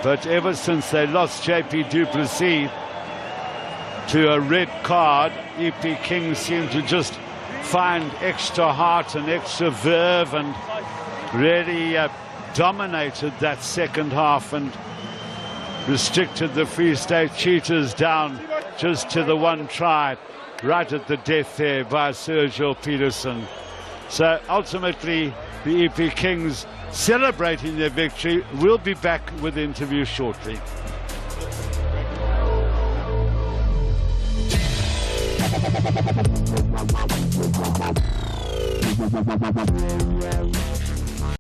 But ever since they lost JP Duplessis to a red card, EP Kings seem to just find extra heart and extra verve, and really dominated that second half and restricted the Free State Cheetahs down just to the 1 try right at the death there by Sergio Peterson. So ultimately the EP Kings celebrating their victory. We'll be back with the interview shortly.